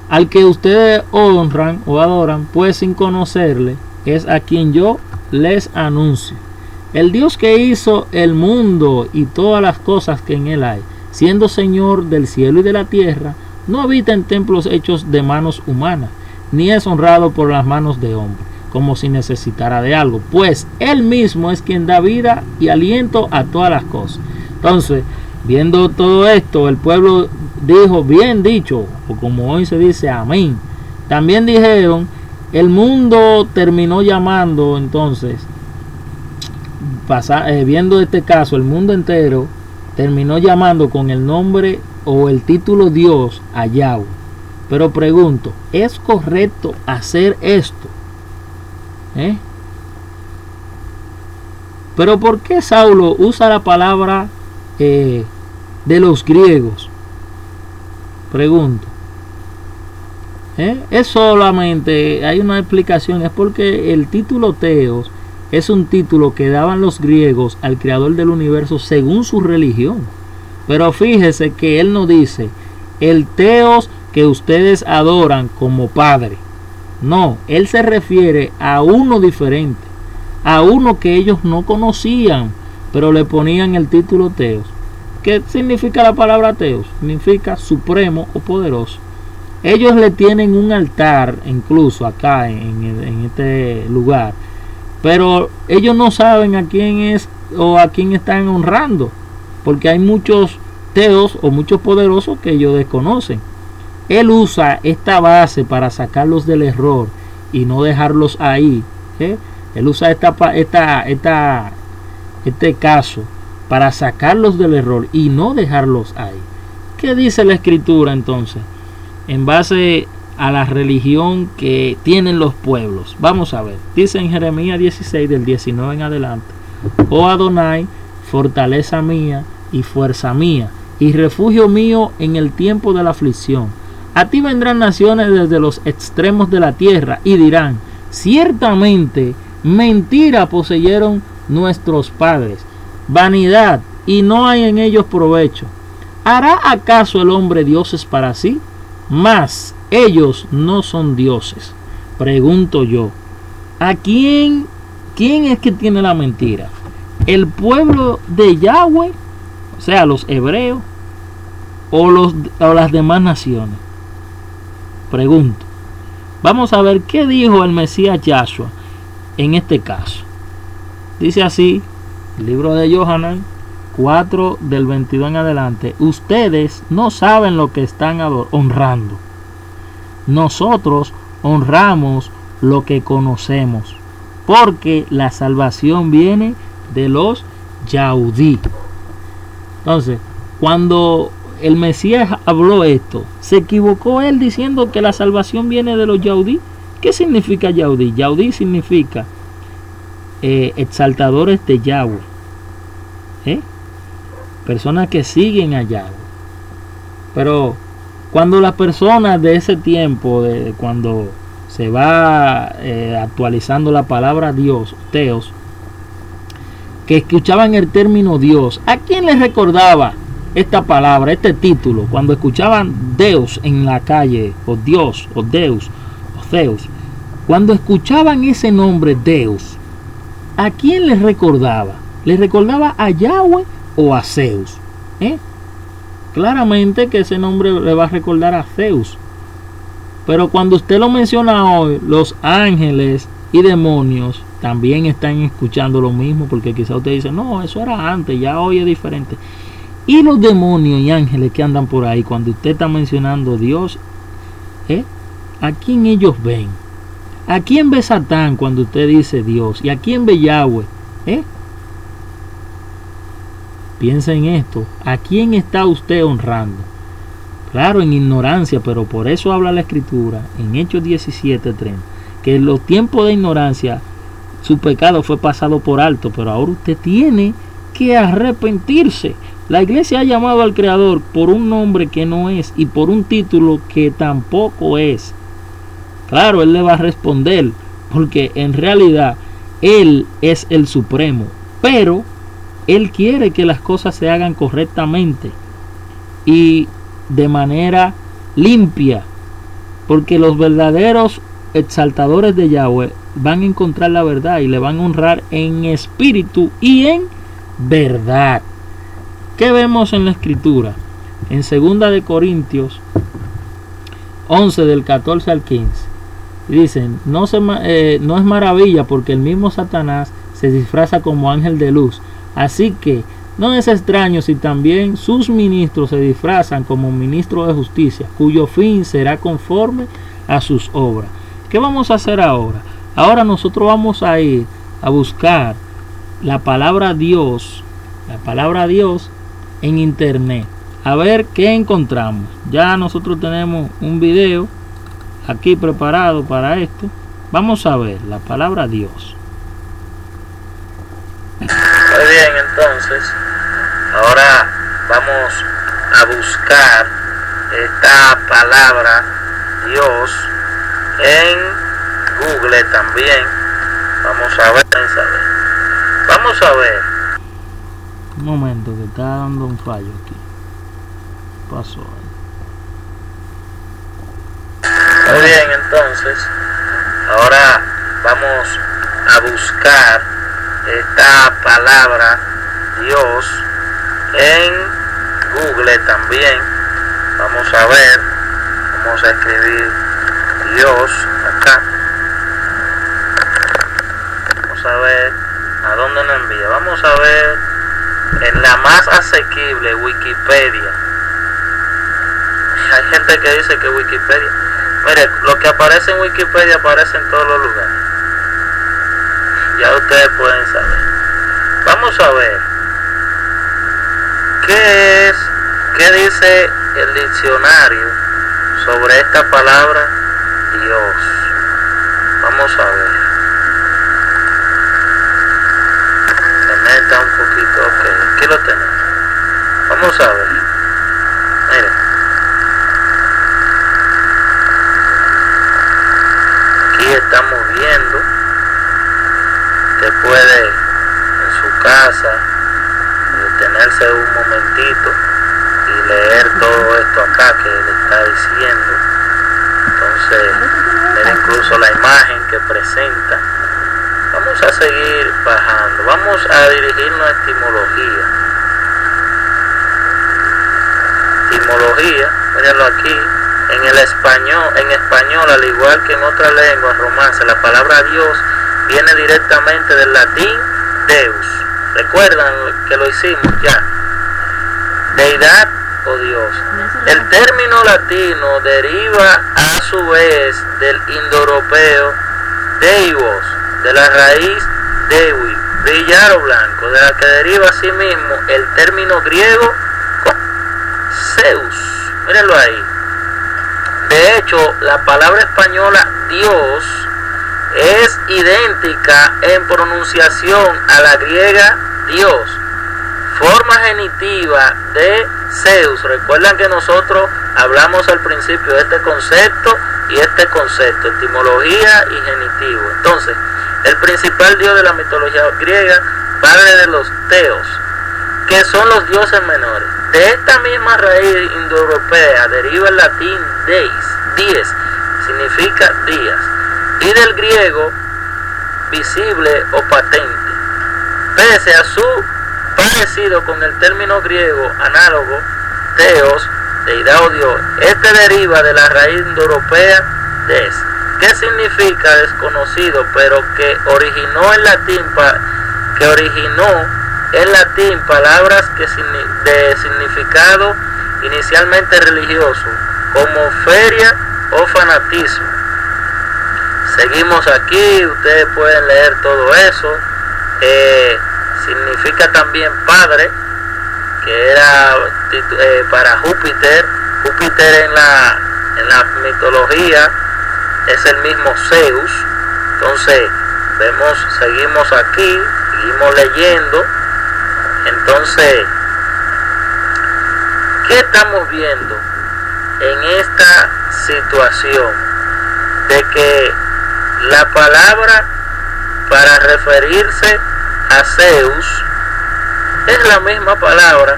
al que ustedes honran o adoran, pues sin conocerle, es a quien yo les anuncio. El Dios que hizo el mundo y todas las cosas que en él hay, siendo Señor del cielo y de la tierra, no habita en templos hechos de manos humanas, ni es honrado por las manos de hombre, como si necesitara de algo, pues Él mismo es quien da vida y aliento a todas las cosas. Entonces, viendo todo esto, el pueblo dijo, bien dicho, o como hoy se dice, amén. También dijeron, el mundo terminó llamando, entonces, viendo este caso, el mundo entero terminó llamando con el nombre o el título Dios a Yahweh. Pero pregunto, ¿es correcto hacer esto? Pero ¿por qué Saulo usa la palabra de los griegos? Pregunto. Es solamente, hay una explicación, es porque el título Teos es un título que daban los griegos al creador del universo según su religión. Pero fíjese que él no dice el Teos que ustedes adoran como padre. No, él se refiere a uno diferente, a uno que ellos no conocían, pero le ponían el título Teos. ¿Qué significa la palabra Teos? Significa supremo o poderoso. Ellos le tienen un altar, incluso acá en este lugar, pero ellos no saben a quién es o a quién están honrando, porque hay muchos Teos o muchos poderosos que ellos desconocen. Él usa esta base para sacarlos del error y no dejarlos ahí. Él usa este caso para sacarlos del error y no dejarlos ahí. ¿Qué dice la escritura entonces? En base a la religión que tienen los pueblos. Vamos a ver. Dice en Jeremías 16 del 19 en adelante: Oh Adonai, fortaleza mía y fuerza mía y refugio mío en el tiempo de la aflicción. A ti vendrán naciones desde los extremos de la tierra y dirán: ciertamente mentira poseyeron nuestros padres, vanidad, y no hay en ellos provecho. ¿Hará acaso el hombre dioses para sí? Mas ellos no son dioses. Pregunto yo, ¿a quién es que tiene la mentira? ¿El pueblo de Yahweh, o sea, los hebreos, o las demás naciones? Pregunto. Vamos a ver qué dijo el Mesías Yahshua en este caso. Dice así, el libro de Yohanan 4 del 22 en adelante: ustedes no saben lo que están honrando. Nosotros honramos lo que conocemos, porque la salvación viene de los Yaudí. Entonces, cuando el Mesías habló esto, ¿se equivocó él diciendo que la salvación viene de los Yaudí? ¿Qué significa Yaudí? Yaudí significa exaltadores de Yahweh, personas que siguen a Yahweh. Pero cuando las personas de ese tiempo, cuando se va actualizando la palabra Dios, Teos, que escuchaban el término Dios, ¿a quién les recordaba esta palabra, este título? Cuando escuchaban Deus en la calle, o Dios, o Deus, o Zeus, cuando escuchaban ese nombre Deus, ¿a quién les recordaba? ¿Les recordaba a Yahweh o a Zeus? Claramente que ese nombre le va a recordar a Zeus. Pero cuando usted lo menciona hoy, los ángeles y demonios también están escuchando lo mismo, porque quizá usted dice, no, eso era antes, ya hoy es diferente. Y los demonios y ángeles que andan por ahí, cuando usted está mencionando Dios, ¿a quién ellos ven? ¿A quién ve Satán cuando usted dice Dios? ¿Y a quién ve Yahweh? Piensa en esto. ¿A quién está usted honrando? Claro, en ignorancia, pero por eso habla la Escritura en Hechos 17:30, que en los tiempos de ignorancia su pecado fue pasado por alto, pero ahora usted tiene que arrepentirse. La iglesia ha llamado al Creador por un nombre que no es y por un título que tampoco es. Claro, Él le va a responder, porque en realidad Él es el Supremo, pero Él quiere que las cosas se hagan correctamente y de manera limpia, porque los verdaderos exaltadores de Yahweh van a encontrar la verdad y le van a honrar en espíritu y en verdad. ¿Qué vemos en la Escritura? En 2 de Corintios 11 del 14 al 15 dicen: no es maravilla, porque el mismo Satanás se disfraza como ángel de luz. Así que no es extraño si también sus ministros se disfrazan como ministros de justicia, cuyo fin será conforme a sus obras. ¿Qué vamos a hacer ahora? Ahora nosotros vamos a ir a buscar la palabra Dios en internet, a ver qué encontramos. Ya nosotros tenemos un video aquí preparado para esto. Vamos a ver la palabra Dios. Muy bien, entonces ahora vamos a buscar esta palabra Dios en Google también. Vamos a ver. Vamos a ver. Un momento que está dando un fallo aquí. Pasó ahí. Muy bien, entonces ahora vamos a buscar esta palabra Dios en Google también. Vamos a ver. Vamos a escribir Dios acá. Vamos a ver a dónde nos envía. Vamos a ver en la más asequible, Wikipedia. Hay gente que dice que Wikipedia, mire, lo que aparece en Wikipedia aparece en todos los lugares. Ya ustedes pueden saber. Vamos a ver qué dice el diccionario sobre esta palabra Dios. Vamos a ver. Está un poquito, ok, aquí lo tenemos. Vamos a ver. Miren. Aquí estamos viendo. Usted puede en su casa detenerse un momentito y leer todo esto acá que le está diciendo. Entonces, ver incluso la imagen que presenta. Vamos a seguir bajando. Vamos a dirigirnos a etimología. Etimología, mírenlo aquí. En español, al igual que en otras lenguas romances, la palabra Dios viene directamente del latín Deus. ¿Recuerdan que lo hicimos ya? Deidad o Dios. El término latino deriva a su vez del indoeuropeo Deivos, de la raíz Dewi, brillar o blanco, de la que deriva asimismo el término griego Zeus. Mírenlo ahí. De hecho, la palabra española Dios es idéntica en pronunciación a la griega Dios, forma genitiva de Zeus. Recuerdan que nosotros hablamos al principio de este concepto y este concepto, etimología y genitivo. Entonces, el principal dios de la mitología griega, padre de los teos, que son los dioses menores. De esta misma raíz indoeuropea deriva el latín dies, significa días, y del griego visible o patente. Pese a su parecido con el término griego análogo, teos, deidad o dios, este deriva de la raíz indoeuropea des, que significa desconocido, pero que originó en latín palabras de significado inicialmente religioso, como feria o fanatismo. Seguimos aquí, ustedes pueden leer todo eso. Significa también padre, que era para Júpiter. Júpiter en la mitología es el mismo Zeus. Entonces seguimos aquí, seguimos leyendo. Entonces, ¿qué estamos viendo en esta situación? De que la palabra para referirse a Zeus es la misma palabra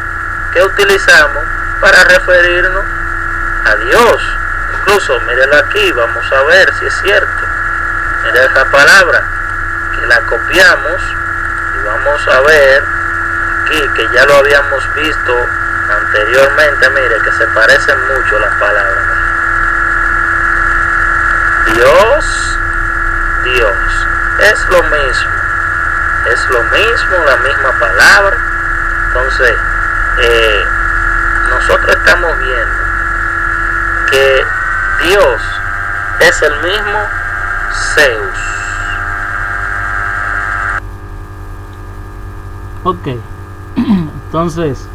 que utilizamos para referirnos a Dios. Incluso, mírenlo aquí, vamos a ver si es cierto. Miren esa palabra, que la copiamos y vamos a ver aquí, que ya lo habíamos visto anteriormente. Mire que se parecen mucho las palabras. Dios, es lo mismo, la misma palabra. Entonces, nosotros estamos viendo que Dios es el mismo Zeus. Ok, entonces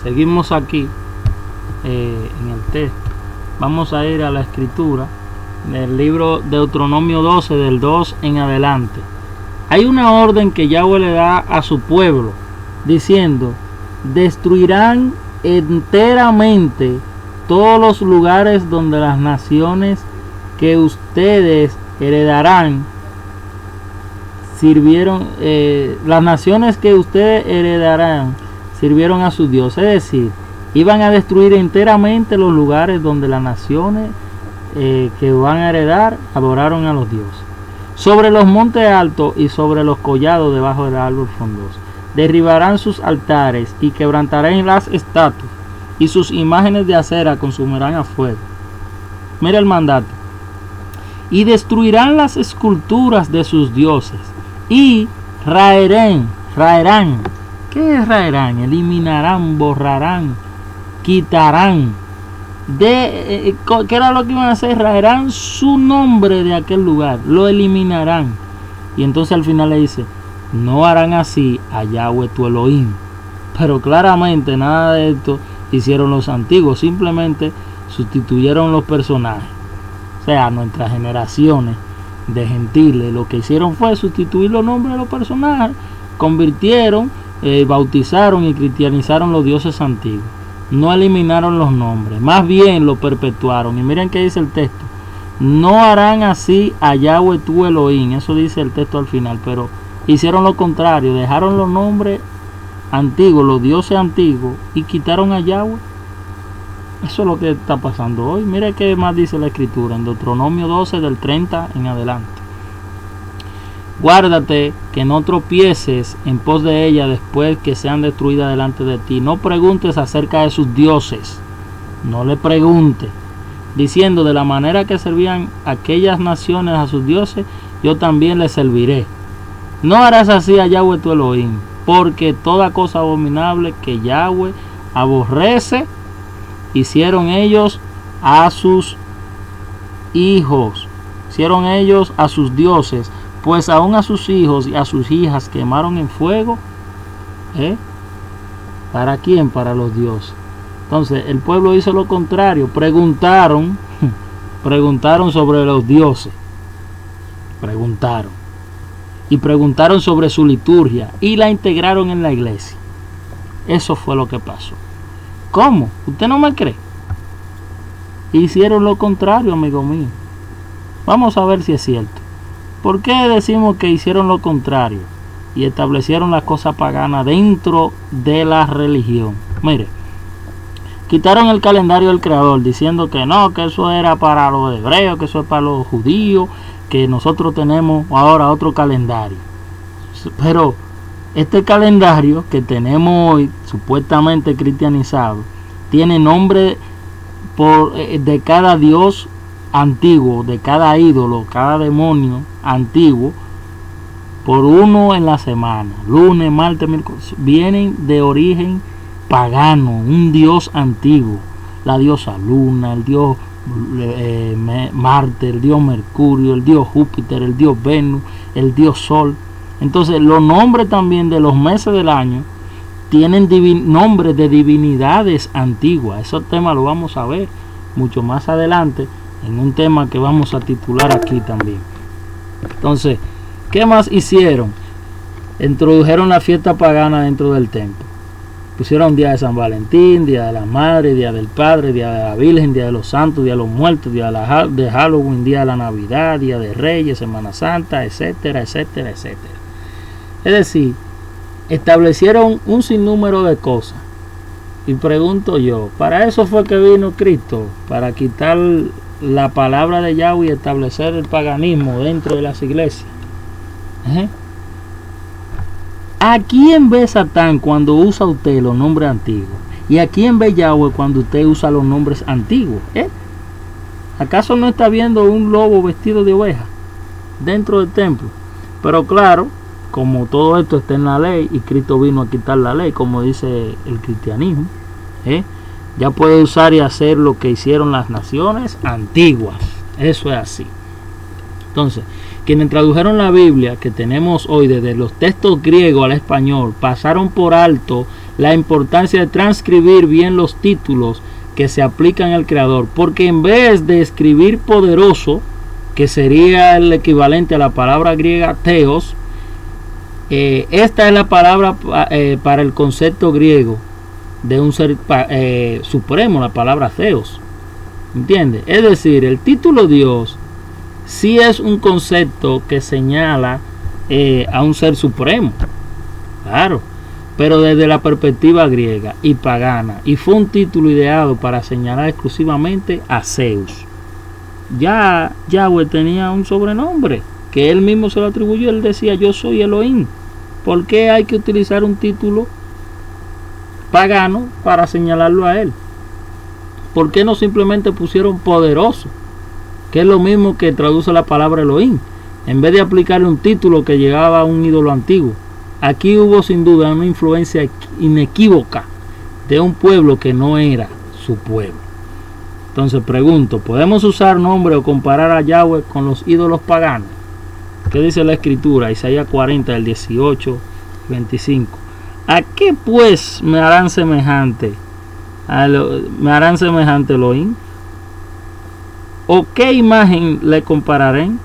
seguimos aquí en el texto. Vamos a ir a la escritura del libro Deuteronomio 12, del 2 en adelante. Hay una orden que Yahweh le da a su pueblo, diciendo: destruirán enteramente todos los lugares donde las naciones que ustedes heredarán sirvieron, las naciones que ustedes heredarán sirvieron a sus dioses. Es decir, iban a destruir enteramente los lugares donde las naciones que van a heredar adoraron a los dioses. Sobre los montes altos y sobre los collados debajo del árbol frondoso derribarán sus altares y quebrantarán las estatuas, y sus imágenes de acera consumirán a fuego. Mira el mandato: y destruirán las esculturas de sus dioses, y raerán. ¿Qué es raerán? Eliminarán, borrarán, quitarán. ¿Qué era lo que iban a hacer? Raerán su nombre de aquel lugar, lo eliminarán. Y entonces al final le dice: no harán así a Yahweh tu Elohim. Pero claramente nada de esto hicieron los antiguos, simplemente sustituyeron los personajes. O sea, nuestras generaciones de gentiles lo que hicieron fue sustituir los nombres de los personajes, convirtieron, bautizaron y cristianizaron los dioses antiguos. No eliminaron los nombres, más bien lo perpetuaron. Y miren qué dice el texto: no harán así a Yahweh tu Elohim. Eso dice el texto al final, pero hicieron lo contrario, dejaron los nombres antiguos, los dioses antiguos, y quitaron a Yahweh. Eso es lo que está pasando hoy. Mire qué más dice la escritura en Deuteronomio 12 del 30 en adelante: guárdate que no tropieces en pos de ella después que sean destruidas delante de ti. No preguntes acerca de sus dioses, no le preguntes, diciendo: de la manera que servían aquellas naciones a sus dioses, yo también les serviré. No harás así a Yahweh tu Elohim, porque toda cosa abominable que Yahweh aborrece hicieron ellos a sus hijos, hicieron ellos a sus dioses, pues aún a sus hijos y a sus hijas quemaron en fuego. ¿Para quién? Para los dioses. Entonces el pueblo hizo lo contrario, preguntaron sobre los dioses, preguntaron sobre su liturgia y la integraron en la iglesia. Eso fue lo que pasó. ¿Cómo? ¿Usted no me cree? Hicieron lo contrario, amigo mío. Vamos a ver si es cierto. ¿Por qué decimos que hicieron lo contrario y establecieron las cosas paganas dentro de la religión? Mire, quitaron el calendario del Creador diciendo que no, que eso era para los hebreos, que eso es para los judíos, que nosotros tenemos ahora otro calendario. Pero este calendario que tenemos hoy, supuestamente cristianizado, tiene nombre de cada dios antiguo, de cada ídolo, cada demonio antiguo, por uno en la semana: lunes, martes, miércoles. Vienen de origen pagano, un dios antiguo, la diosa Luna, el dios Marte, el dios Mercurio, el dios Júpiter, el dios Venus, el dios Sol. Entonces los nombres también de los meses del año tienen nombres de divinidades antiguas. Esos temas lo vamos a ver mucho más adelante en un tema que vamos a titular aquí también. Entonces, ¿qué más hicieron? Introdujeron la fiesta pagana dentro del templo. Pusieron día de San Valentín, día de la Madre, día del Padre, día de la Virgen, día de los Santos, día de los Muertos, día de Halloween, día de la Navidad, día de Reyes, Semana Santa, etcétera, etcétera, etcétera. Es decir, establecieron un sinnúmero de cosas. Y pregunto yo, ¿para eso fue que vino Cristo? ¿Para quitar la palabra de Yahweh y establecer el paganismo dentro de las iglesias? ¿A quién ve Satán cuando usa usted los nombres antiguos? ¿Y a quién ve Yahweh cuando usted usa los nombres antiguos? ¿Acaso no está viendo un lobo vestido de oveja dentro del templo? Pero claro, como todo esto está en la ley y Cristo vino a quitar la ley, como dice el cristianismo, ya puede usar y hacer lo que hicieron las naciones antiguas. Eso es así. Entonces, quienes tradujeron la Biblia que tenemos hoy desde los textos griegos al español pasaron por alto la importancia de transcribir bien los títulos que se aplican al creador, porque en vez de escribir poderoso, que sería el equivalente a la palabra griega theos, esta es la palabra para el concepto griego de un ser supremo, la palabra theos. ¿Entiendes? Es decir, el título Dios sí es un concepto que señala a un ser supremo, claro, pero desde la perspectiva griega y pagana, y fue un título ideado para señalar exclusivamente a Zeus. Ya Yahweh tenía un sobrenombre que él mismo se lo atribuyó. Él decía: yo soy Elohim. ¿Por qué hay que utilizar un título pagano para señalarlo a él? ¿Por qué no simplemente pusieron poderoso, que es lo mismo que traduce la palabra Elohim, en vez de aplicarle un título que llegaba a un ídolo antiguo? Aquí hubo sin duda una influencia inequívoca de un pueblo que no era su pueblo. Entonces pregunto, ¿podemos usar nombre o comparar a Yahweh con los ídolos paganos? ¿Qué dice la escritura? Isaías 40, del 18 y 25. ¿A qué pues me harán semejante? ¿Me harán semejante Elohim? ¿O qué imagen le compararán?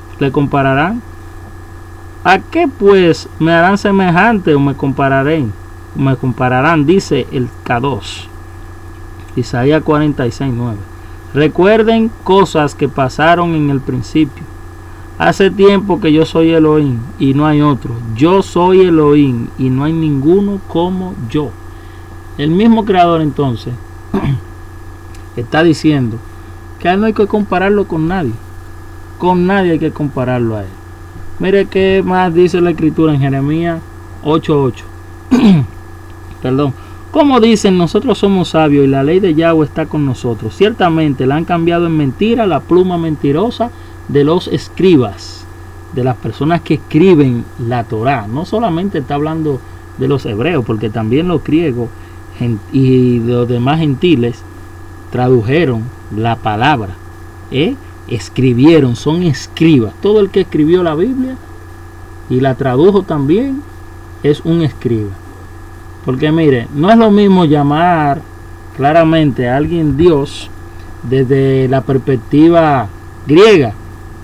¿A qué pues me harán semejante o me compararán? Dice el Kadosh. Isaías 46, 9. Recuerden cosas que pasaron en el principio. Hace tiempo que yo soy Elohim y no hay otro. Yo soy Elohim y no hay ninguno como yo. El mismo creador entonces está diciendo que a él no hay que compararlo con nadie. Con nadie hay que compararlo a él. Mire qué más dice la escritura en Jeremías 8:8. Perdón. Como dicen, nosotros somos sabios y la ley de Yahweh está con nosotros. Ciertamente la han cambiado en mentira la pluma mentirosa de los escribas, de las personas que escriben la Torá. No solamente está hablando de los hebreos, porque también los griegos y los demás gentiles tradujeron la palabra, escribieron, son escribas. Todo el que escribió la Biblia y la tradujo también es un escriba. Porque mire, no es lo mismo llamar claramente a alguien Dios desde la perspectiva griega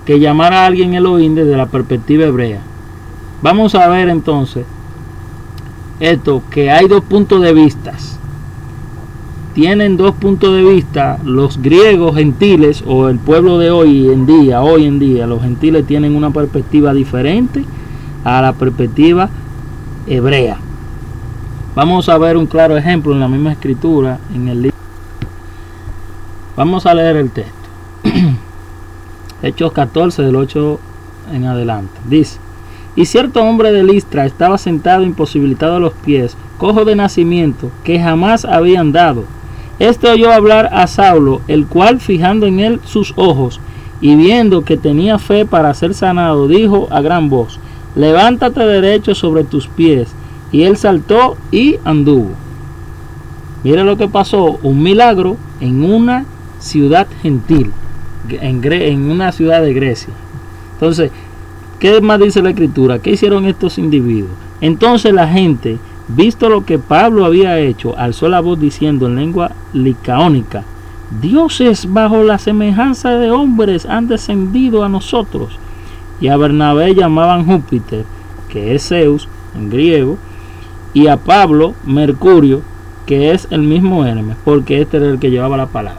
que llamar a alguien Elohim desde la perspectiva hebrea. Vamos a ver entonces esto, que hay dos puntos de vista. Tienen dos puntos de vista los griegos gentiles, o el pueblo de hoy en día los gentiles tienen una perspectiva diferente a la perspectiva hebrea. Vamos a ver un claro ejemplo en la misma escritura, en el libro. Vamos a leer el texto. Hechos 14, del 8 en adelante. Dice: y cierto hombre de Listra estaba sentado imposibilitado a los pies, cojo de nacimiento, que jamás había andado. Este oyó hablar a Saulo, el cual, fijando en él sus ojos y viendo que tenía fe para ser sanado, dijo a gran voz: levántate derecho sobre tus pies. Y él saltó y anduvo. Mire lo que pasó, un milagro en una ciudad gentil, en una ciudad de Grecia. Entonces, ¿qué más dice la escritura? ¿Qué hicieron estos individuos? Entonces la gente, visto lo que Pablo había hecho, alzó la voz diciendo en lengua licaónica: dioses bajo la semejanza de hombres han descendido a nosotros. Y a Bernabé llamaban Júpiter, que es Zeus en griego, y a Pablo Mercurio, que es el mismo Hermes, porque este era el que llevaba la palabra.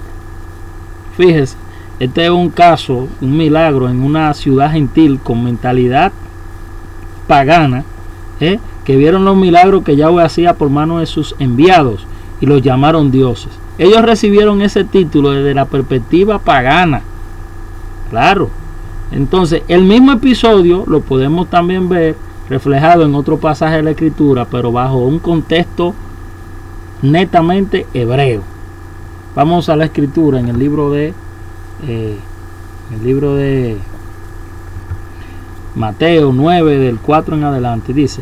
Fíjese, este es un caso, un milagro en una ciudad gentil con mentalidad pagana, que vieron los milagros que Yahweh hacía por mano de sus enviados y los llamaron dioses. Ellos recibieron ese título desde la perspectiva pagana. Claro. Entonces, el mismo episodio lo podemos también ver reflejado en otro pasaje de la escritura, pero bajo un contexto netamente hebreo. Vamos a la escritura en el libro de Mateo 9, del 4 en adelante. Dice: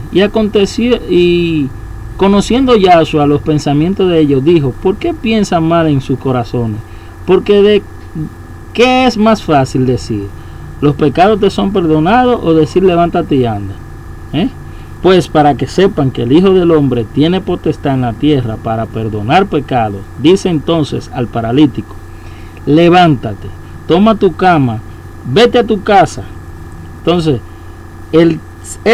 y Conociendo Yahshua los pensamientos de ellos, dijo: ¿por qué piensan mal en sus corazones? Porque de qué es más fácil decir: los pecados te son perdonados, o decir: levántate y anda. Pues para que sepan que el Hijo del Hombre tiene potestad en la tierra para perdonar pecados, dice entonces al paralítico: levántate, toma tu cama, vete a tu casa. Entonces él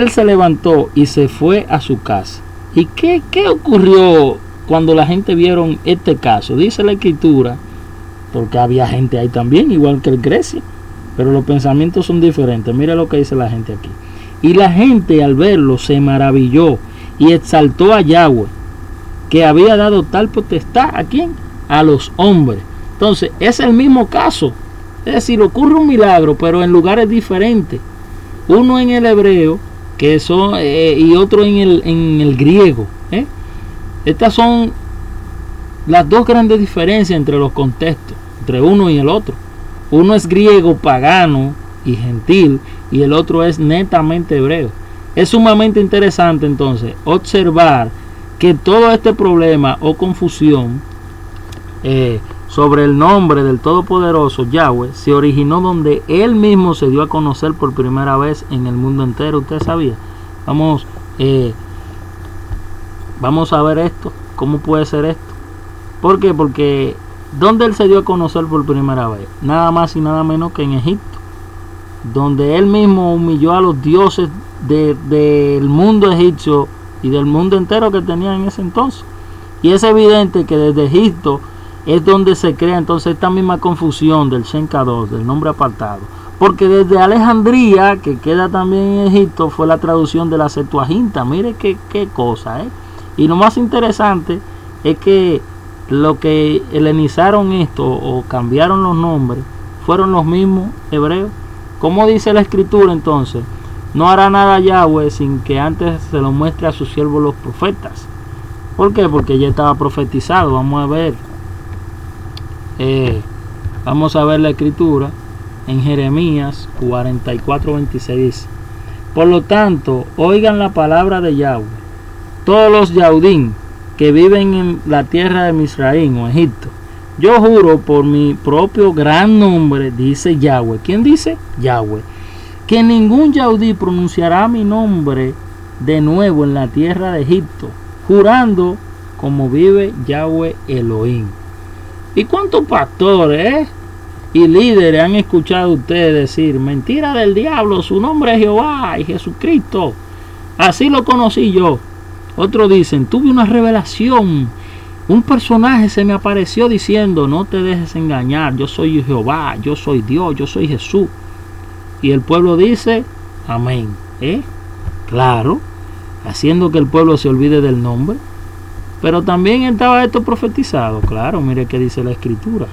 se levantó y se fue a su casa. ¿Y qué ocurrió cuando la gente vieron este caso? Dice la Escritura, porque había gente ahí también, igual que en Grecia, pero los pensamientos son diferentes. Mira lo que dice la gente aquí. Y la gente, al verlo, se maravilló y exaltó a Yahweh, que había dado tal potestad ¿a quién? A los hombres. Entonces es el mismo caso, es decir, ocurre un milagro, pero en lugares diferentes. Uno en el hebreo y otro en el griego. Estas son las dos grandes diferencias entre los contextos, entre uno y el otro. Uno es griego, pagano y gentil, y el otro es netamente hebreo. Es sumamente interesante entonces observar que todo este problema o confusión sobre el nombre del Todopoderoso Yahweh se originó donde Él mismo se dio a conocer por primera vez en el mundo entero. ¿Usted sabía? Vamos a ver esto. ¿Cómo puede ser esto? ¿Por qué? Porque ¿dónde Él se dio a conocer por primera vez? Nada más y nada menos que en Egipto, donde Él mismo humilló a los dioses del mundo egipcio y del mundo entero que tenía en ese entonces. Y es evidente que desde Egipto es donde se crea entonces esta misma confusión del Shem Kadosh, del nombre apartado. Porque desde Alejandría, que queda también en Egipto, fue la traducción de la Septuaginta. Mire qué cosa, Y lo más interesante es que lo que helenizaron esto o cambiaron los nombres fueron los mismos hebreos. ¿Cómo dice la Escritura entonces? No hará nada Yahweh sin que antes se lo muestre a sus siervos los profetas. ¿Por qué? Porque ya estaba profetizado. Vamos a ver la Escritura en Jeremías 44:26. Por lo tanto, oigan la palabra de Yahweh, todos los Yahudim que viven en la tierra de Misraín o Egipto. Yo juro por mi propio gran nombre, dice Yahweh. ¿Quién dice? Yahweh. Que ningún Yahudí pronunciará mi nombre de nuevo en la tierra de Egipto, jurando como vive Yahweh Elohim. ¿Y cuántos pastores y líderes han escuchado ustedes decir: mentira del diablo, su nombre es Jehová y Jesucristo, así lo conocí yo? Otros dicen: tuve una revelación, un personaje se me apareció diciendo: no te dejes engañar, yo soy Jehová, yo soy Dios, yo soy Jesús. Y el pueblo dice: amén. Claro, haciendo que el pueblo se olvide del nombre. Pero también estaba esto profetizado. Claro, mire qué dice la Escritura.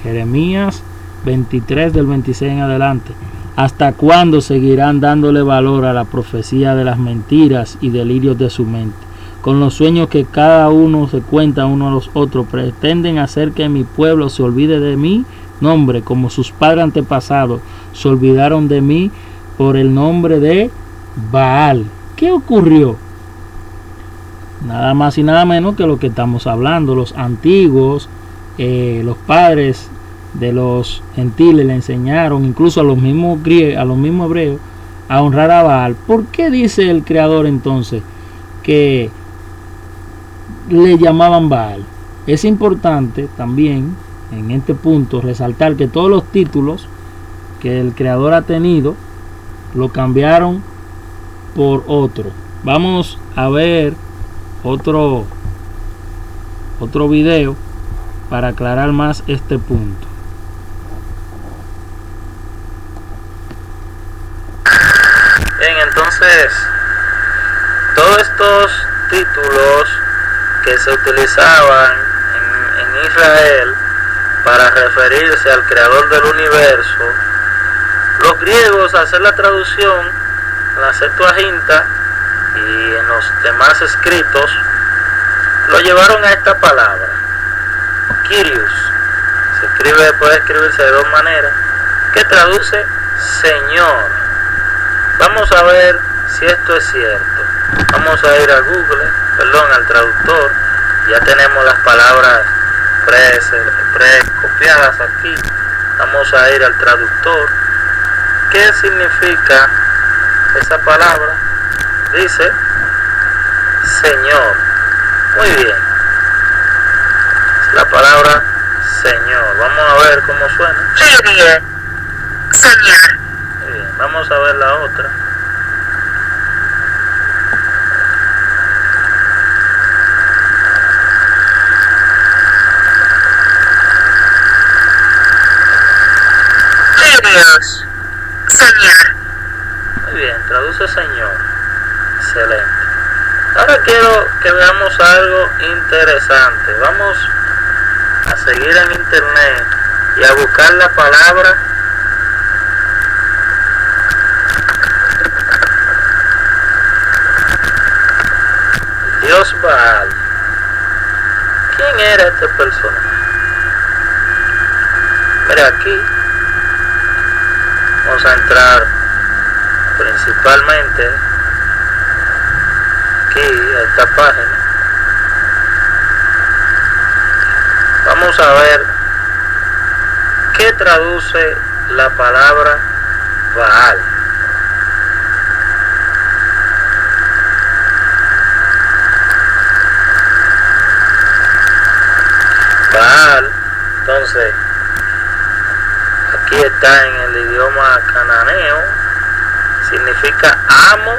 Jeremías 23 del 26 en adelante. ¿Hasta cuándo seguirán dándole valor a la profecía de las mentiras y delirios de su mente? Con los sueños que cada uno se cuenta uno a los otros, pretenden hacer que mi pueblo se olvide de mi nombre, como sus padres antepasados se olvidaron de mí por el nombre de Baal. ¿Qué ocurrió? Nada más y nada menos que lo que estamos hablando. Los antiguos, los padres de los gentiles le enseñaron incluso a los mismos hebreos a honrar a Baal. ¿Por qué dice el Creador entonces que le llamaban Baal? Es importante también en este punto resaltar que todos los títulos que el Creador ha tenido lo cambiaron por otro. Vamos a ver otro video para aclarar más este punto. Bien, entonces todos estos títulos que se utilizaban en Israel para referirse al creador del universo, los griegos, al hacer la traducción en la Septuaginta y en los demás escritos, lo llevaron a esta palabra, Kyrios. Puede escribirse de dos maneras, que traduce Señor. Vamos a ver si esto es cierto. Vamos a ir a Google, al traductor. Ya tenemos las palabras pre-copiadas aquí. Vamos a ir al traductor. ¿Qué significa esa palabra? Dice Señor. Muy bien. Es la palabra Señor. Vamos a ver cómo suena. Muy bien. Señor. Muy bien. Vamos a ver la otra. Dios. Señor. Muy bien, traduce Señor. Excelente. Ahora quiero que veamos algo interesante. Vamos a seguir en internet y a buscar la palabra Dios Baal. ¿Quién era este personaje? Mira aquí. Vamos a entrar principalmente aquí a esta página. Vamos a ver qué traduce la palabra Baal. Baal, entonces aquí está en el idioma cananeo, significa amo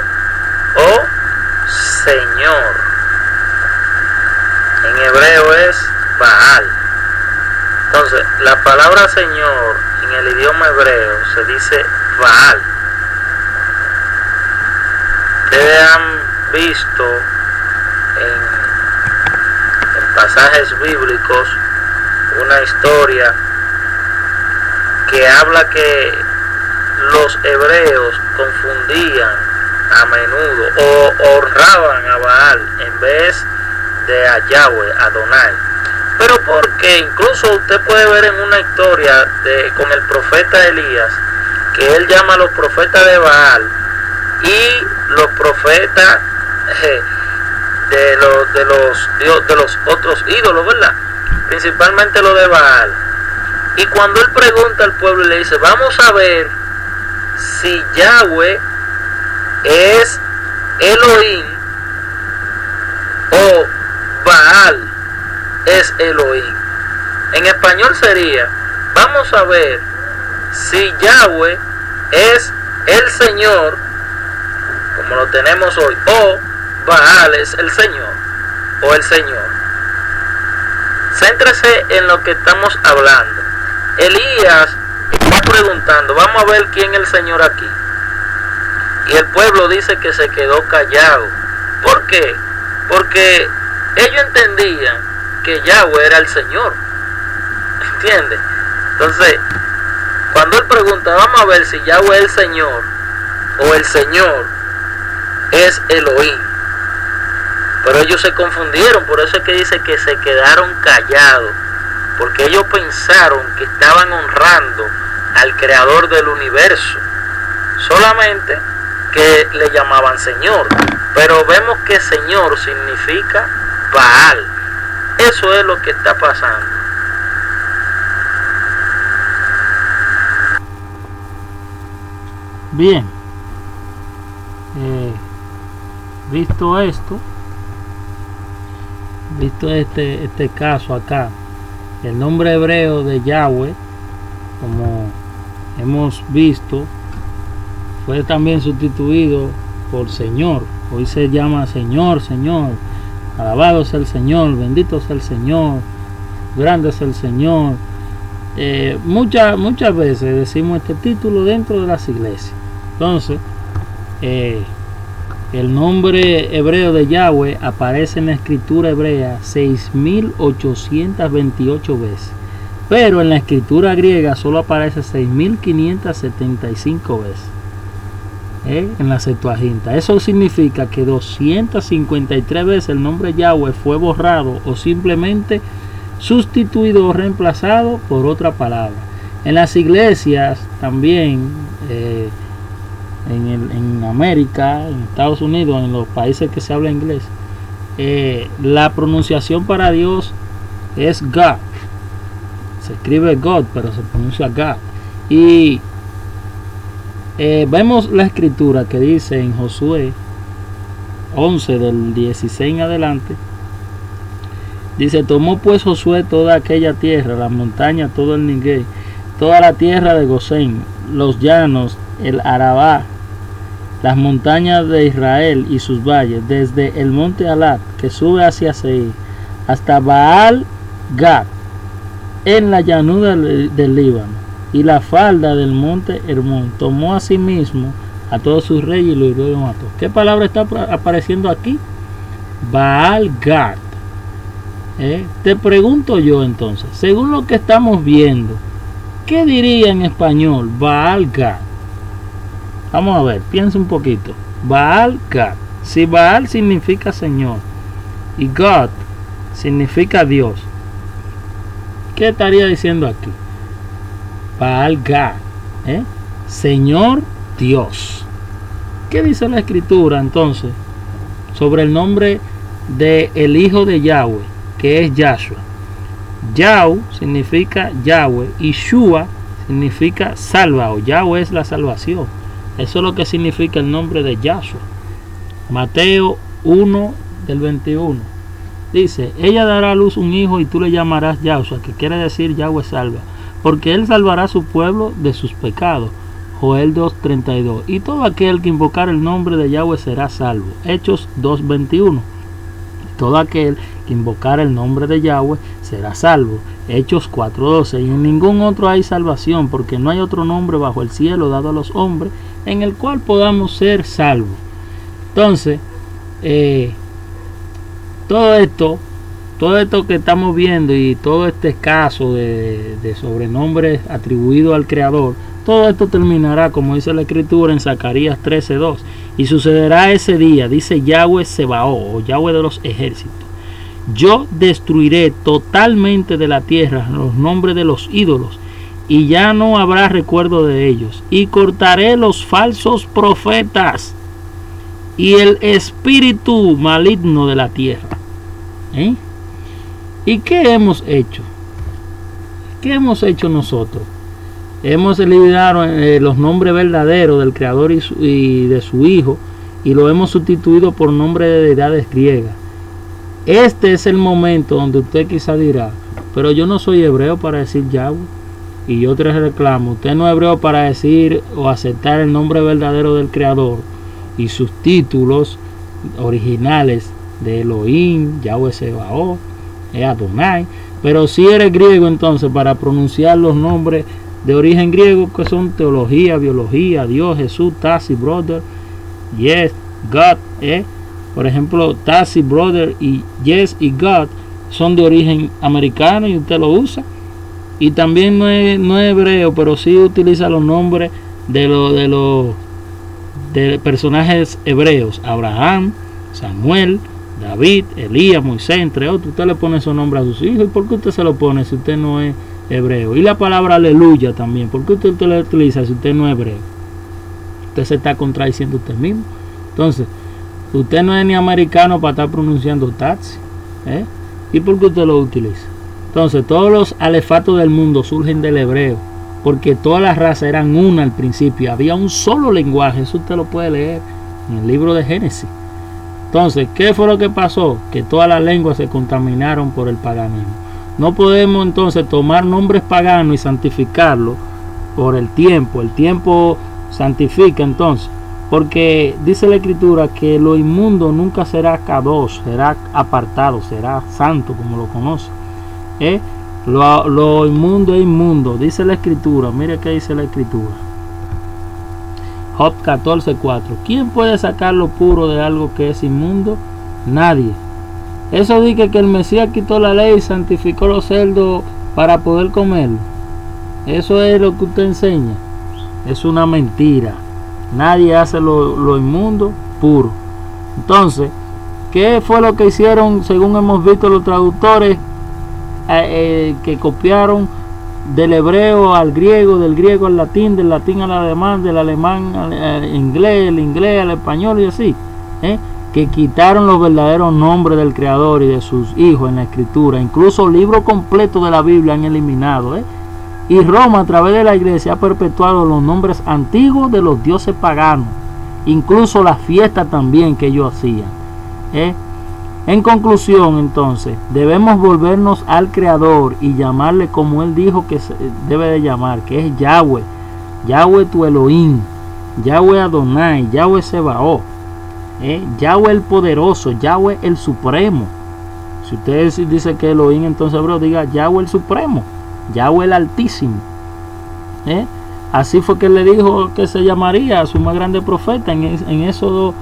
o señor. En hebreo es Baal. Entonces, la palabra Señor en el idioma hebreo se dice Baal. Ustedes han visto en pasajes bíblicos una historia que habla que los hebreos confundían a menudo o honraban a Baal en vez de a Yahweh, Adonai. Pero porque incluso usted puede ver en una historia con el profeta Elías, que él llama a los profetas de Baal y los profetas de los otros ídolos, ¿verdad? Principalmente los de Baal. Y cuando él pregunta al pueblo y le dice, vamos a ver si Yahweh es Elohim o Baal es Elohim. En español sería, vamos a ver si Yahweh es el Señor, como lo tenemos hoy, o Baal es el Señor, o el Señor. Céntrese en lo que estamos hablando. Elías está preguntando, vamos a ver quién es el Señor aquí. Y el pueblo dice que se quedó callado. ¿Por qué? Porque ellos entendían que Yahweh era el Señor. ¿Entiendes? Entonces, cuando él pregunta, vamos a ver si Yahweh es el Señor o el Señor es Elohim. Pero ellos se confundieron, por eso es que dice que se quedaron callados, porque ellos pensaron que estaban honrando al creador del universo, solamente que le llamaban Señor. Pero vemos que Señor significa Baal. Eso es lo que está pasando. Bien, visto este caso acá, el nombre hebreo de Yahweh, como hemos visto, fue también sustituido por Señor. Hoy se llama Señor, Señor. Alabado sea el Señor, bendito sea el Señor, grande es el Señor. Muchas veces decimos este título dentro de las iglesias. Entonces, el nombre hebreo de Yahweh aparece en la escritura hebrea 6.828 veces, pero en la escritura griega solo aparece 6.575 veces. En la Septuaginta. Eso significa que 253 veces el nombre Yahweh fue borrado o simplemente sustituido o reemplazado por otra palabra. En las iglesias también en América, en Estados Unidos, en los países que se habla inglés, la pronunciación para Dios es God. Se escribe God, pero se pronuncia God. Y vemos la escritura que dice en Josué 11 del 16 en adelante. Dice: tomó pues Josué toda aquella tierra, las montañas, todo el Negev, toda la tierra de Gosén, los llanos, el Arabá, las montañas de Israel y sus valles, desde el monte Alat, que sube hacia Seir, hasta Baal Gad, en la llanura del Líbano, y la falda del monte Hermón. Tomó a sí mismo a todos sus reyes y los hirió y los mató. ¿Qué palabra está apareciendo aquí? Baal Gad. Te pregunto yo entonces, según lo que estamos viendo, ¿qué diría en español Baal Gad? Vamos a ver, piensa un poquito. Baal Gad. Si Baal significa Señor y God significa Dios, ¿qué estaría diciendo aquí? Baal Gad, Señor Dios. ¿Qué dice la escritura entonces sobre el nombre de el hijo de Yahweh, que es Yahshua? Yahweh significa Yahweh y Shua significa salva, o Yahweh es la salvación. Eso es lo que significa el nombre de Yahshua. Mateo 1 del 21 dice: ella dará a luz un hijo y tú le llamarás Yahshua, que quiere decir Yahweh salva, porque él salvará a su pueblo de sus pecados. Joel 2:32. Y todo aquel que invocar el nombre de Yahweh será salvo. Hechos 2:21. Todo aquel que invocar el nombre de Yahweh será salvo. Hechos 4:12. Y en ningún otro hay salvación, porque no hay otro nombre bajo el cielo dado a los hombres en el cual podamos ser salvos. Entonces, todo esto que estamos viendo y todo este caso de sobrenombres atribuidos al Creador, todo esto terminará, como dice la escritura en Zacarías 13:2. Y sucederá ese día, dice Yahweh Sebaot, o Yahweh de los ejércitos: yo destruiré totalmente de la tierra los nombres de los ídolos, y ya no habrá recuerdo de ellos, y cortaré los falsos profetas y el espíritu maligno de la tierra. ¿Y qué hemos hecho? ¿Qué hemos hecho nosotros? Hemos eliminado los nombres verdaderos del Creador y de su Hijo, y lo hemos sustituido por nombres de deidades griegas. Este es el momento donde usted quizá dirá: pero yo no soy hebreo para decir Yahweh. Y yo te reclamo: usted no es hebreo para decir o aceptar el nombre verdadero del Creador y sus títulos originales de Elohim, Yahweh Sebaot, Adonai. Pero si eres griego, entonces, para pronunciar los nombres de origen griego, que son teología, biología, Dios, Jesús, Tassi, Brother, Yes, God. Por ejemplo, Tassi, Brother y Yes y God son de origen americano y usted lo usa. Y también no es hebreo, pero sí utiliza los nombres de personajes hebreos: Abraham, Samuel, David, Elías, Moisés, entre otros. Usted le pone esos nombres a sus hijos. ¿Y por qué usted se lo pone si usted no es hebreo? Y la palabra aleluya también, ¿por qué usted la utiliza si usted no es hebreo? Usted se está contradiciendo usted mismo. Entonces, usted no es ni americano para estar pronunciando taxi. ¿Y por qué usted lo utiliza? Entonces, todos los alefatos del mundo surgen del hebreo, porque todas las razas eran una al principio. Había un solo lenguaje. Eso usted lo puede leer en el libro de Génesis. Entonces, ¿qué fue lo que pasó? Que todas las lenguas se contaminaron por el paganismo. No podemos entonces tomar nombres paganos y santificarlos por el tiempo. El tiempo santifica entonces, porque dice la escritura que lo inmundo nunca será kadosh, será apartado, será santo como lo conoce. Lo inmundo es inmundo, dice la escritura. Mire qué dice la escritura. Job 14:4. ¿Quién puede sacar lo puro de algo que es inmundo? Nadie. Eso dice que el Mesías quitó la ley y santificó los cerdos para poder comerlo. Eso es lo que usted enseña. Es una mentira. Nadie hace lo inmundo puro. Entonces, ¿qué fue lo que hicieron según hemos visto los traductores que copiaron del hebreo al griego, del griego al latín, del latín al alemán, del alemán al inglés, el inglés al español y así, que quitaron los verdaderos nombres del Creador y de sus hijos en la Escritura. Incluso libros completos de la Biblia han eliminado. Y Roma, a través de la iglesia, ha perpetuado los nombres antiguos de los dioses paganos, incluso las fiestas también que ellos hacían. En conclusión, entonces, debemos volvernos al Creador y llamarle como Él dijo que se debe de llamar, que es Yahweh, Yahweh tu Elohim, Yahweh Adonai, Yahweh Sebaot, Yahweh el poderoso, Yahweh el supremo. Si usted dice que Elohim, entonces, bro, diga Yahweh el supremo, Yahweh el altísimo. Así fue que le dijo que se llamaría a su más grande profeta en Éxodo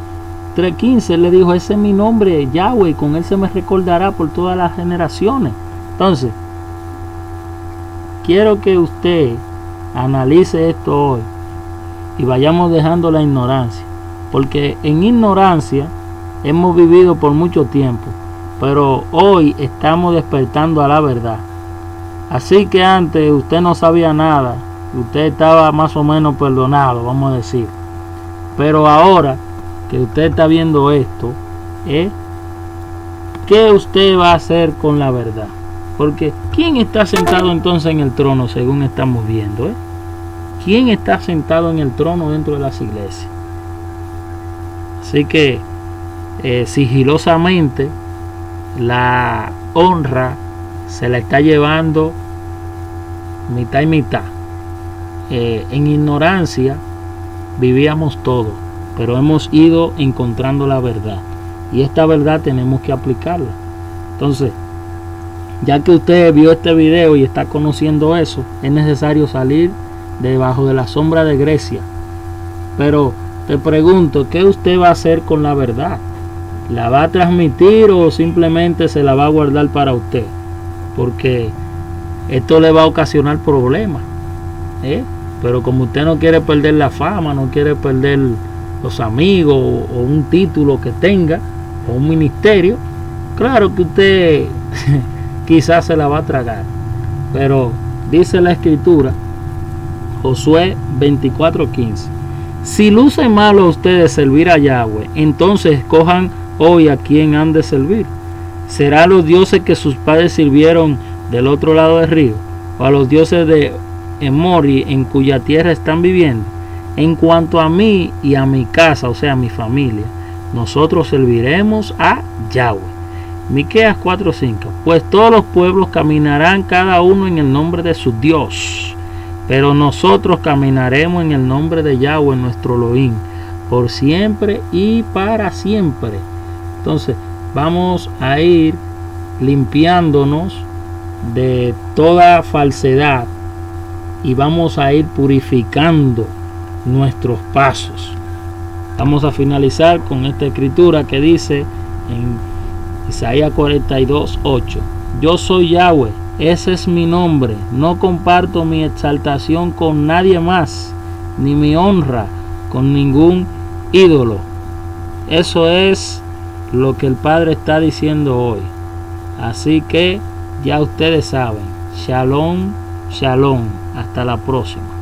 3:15. Él le dijo: ese es mi nombre, Yahweh, y con él se me recordará por todas las generaciones. Entonces, quiero que usted analice esto hoy y vayamos dejando la ignorancia, porque en ignorancia hemos vivido por mucho tiempo, pero hoy estamos despertando a la verdad. Así que antes usted no sabía nada, usted estaba más o menos perdonado, vamos a decir, pero ahora que usted está viendo esto, ¿qué usted va a hacer con la verdad? Porque ¿quién está sentado entonces en el trono según estamos viendo? ¿Quién está sentado en el trono dentro de las iglesias? Así que sigilosamente la honra se la está llevando mitad y mitad. En ignorancia vivíamos todos, pero hemos ido encontrando la verdad, y esta verdad tenemos que aplicarla. Entonces, ya que usted vio este video y está conociendo eso, es necesario salir debajo de la sombra de Grecia. Pero te pregunto, ¿qué usted va a hacer con la verdad? ¿La va a transmitir o simplemente se la va a guardar para usted? Porque esto le va a ocasionar problemas, pero como usted no quiere perder la fama, no quiere perder los amigos o un título que tenga o un ministerio, claro que usted quizás se la va a tragar. Pero dice la Escritura, Josué 24:15: si luce malo a ustedes servir a Yahweh, entonces escojan hoy a quién han de servir. ¿Será a los dioses que sus padres sirvieron del otro lado del río, o a los dioses de Emori en cuya tierra están viviendo? En cuanto a mí y a mi casa, o sea, a mi familia, nosotros serviremos a Yahweh. Miqueas 4:5: pues todos los pueblos caminarán cada uno en el nombre de su Dios, pero nosotros caminaremos en el nombre de Yahweh nuestro Elohim, por siempre y para siempre. Entonces, vamos a ir limpiándonos de toda falsedad y vamos a ir purificando nuestros pasos. Vamos a finalizar con esta escritura que dice en Isaías 42:8: yo soy Yahweh, ese es mi nombre, no comparto mi exaltación con nadie más, ni mi honra con ningún ídolo. Eso es lo que el Padre está diciendo hoy. Así que ya ustedes saben. Shalom, shalom. Hasta la próxima.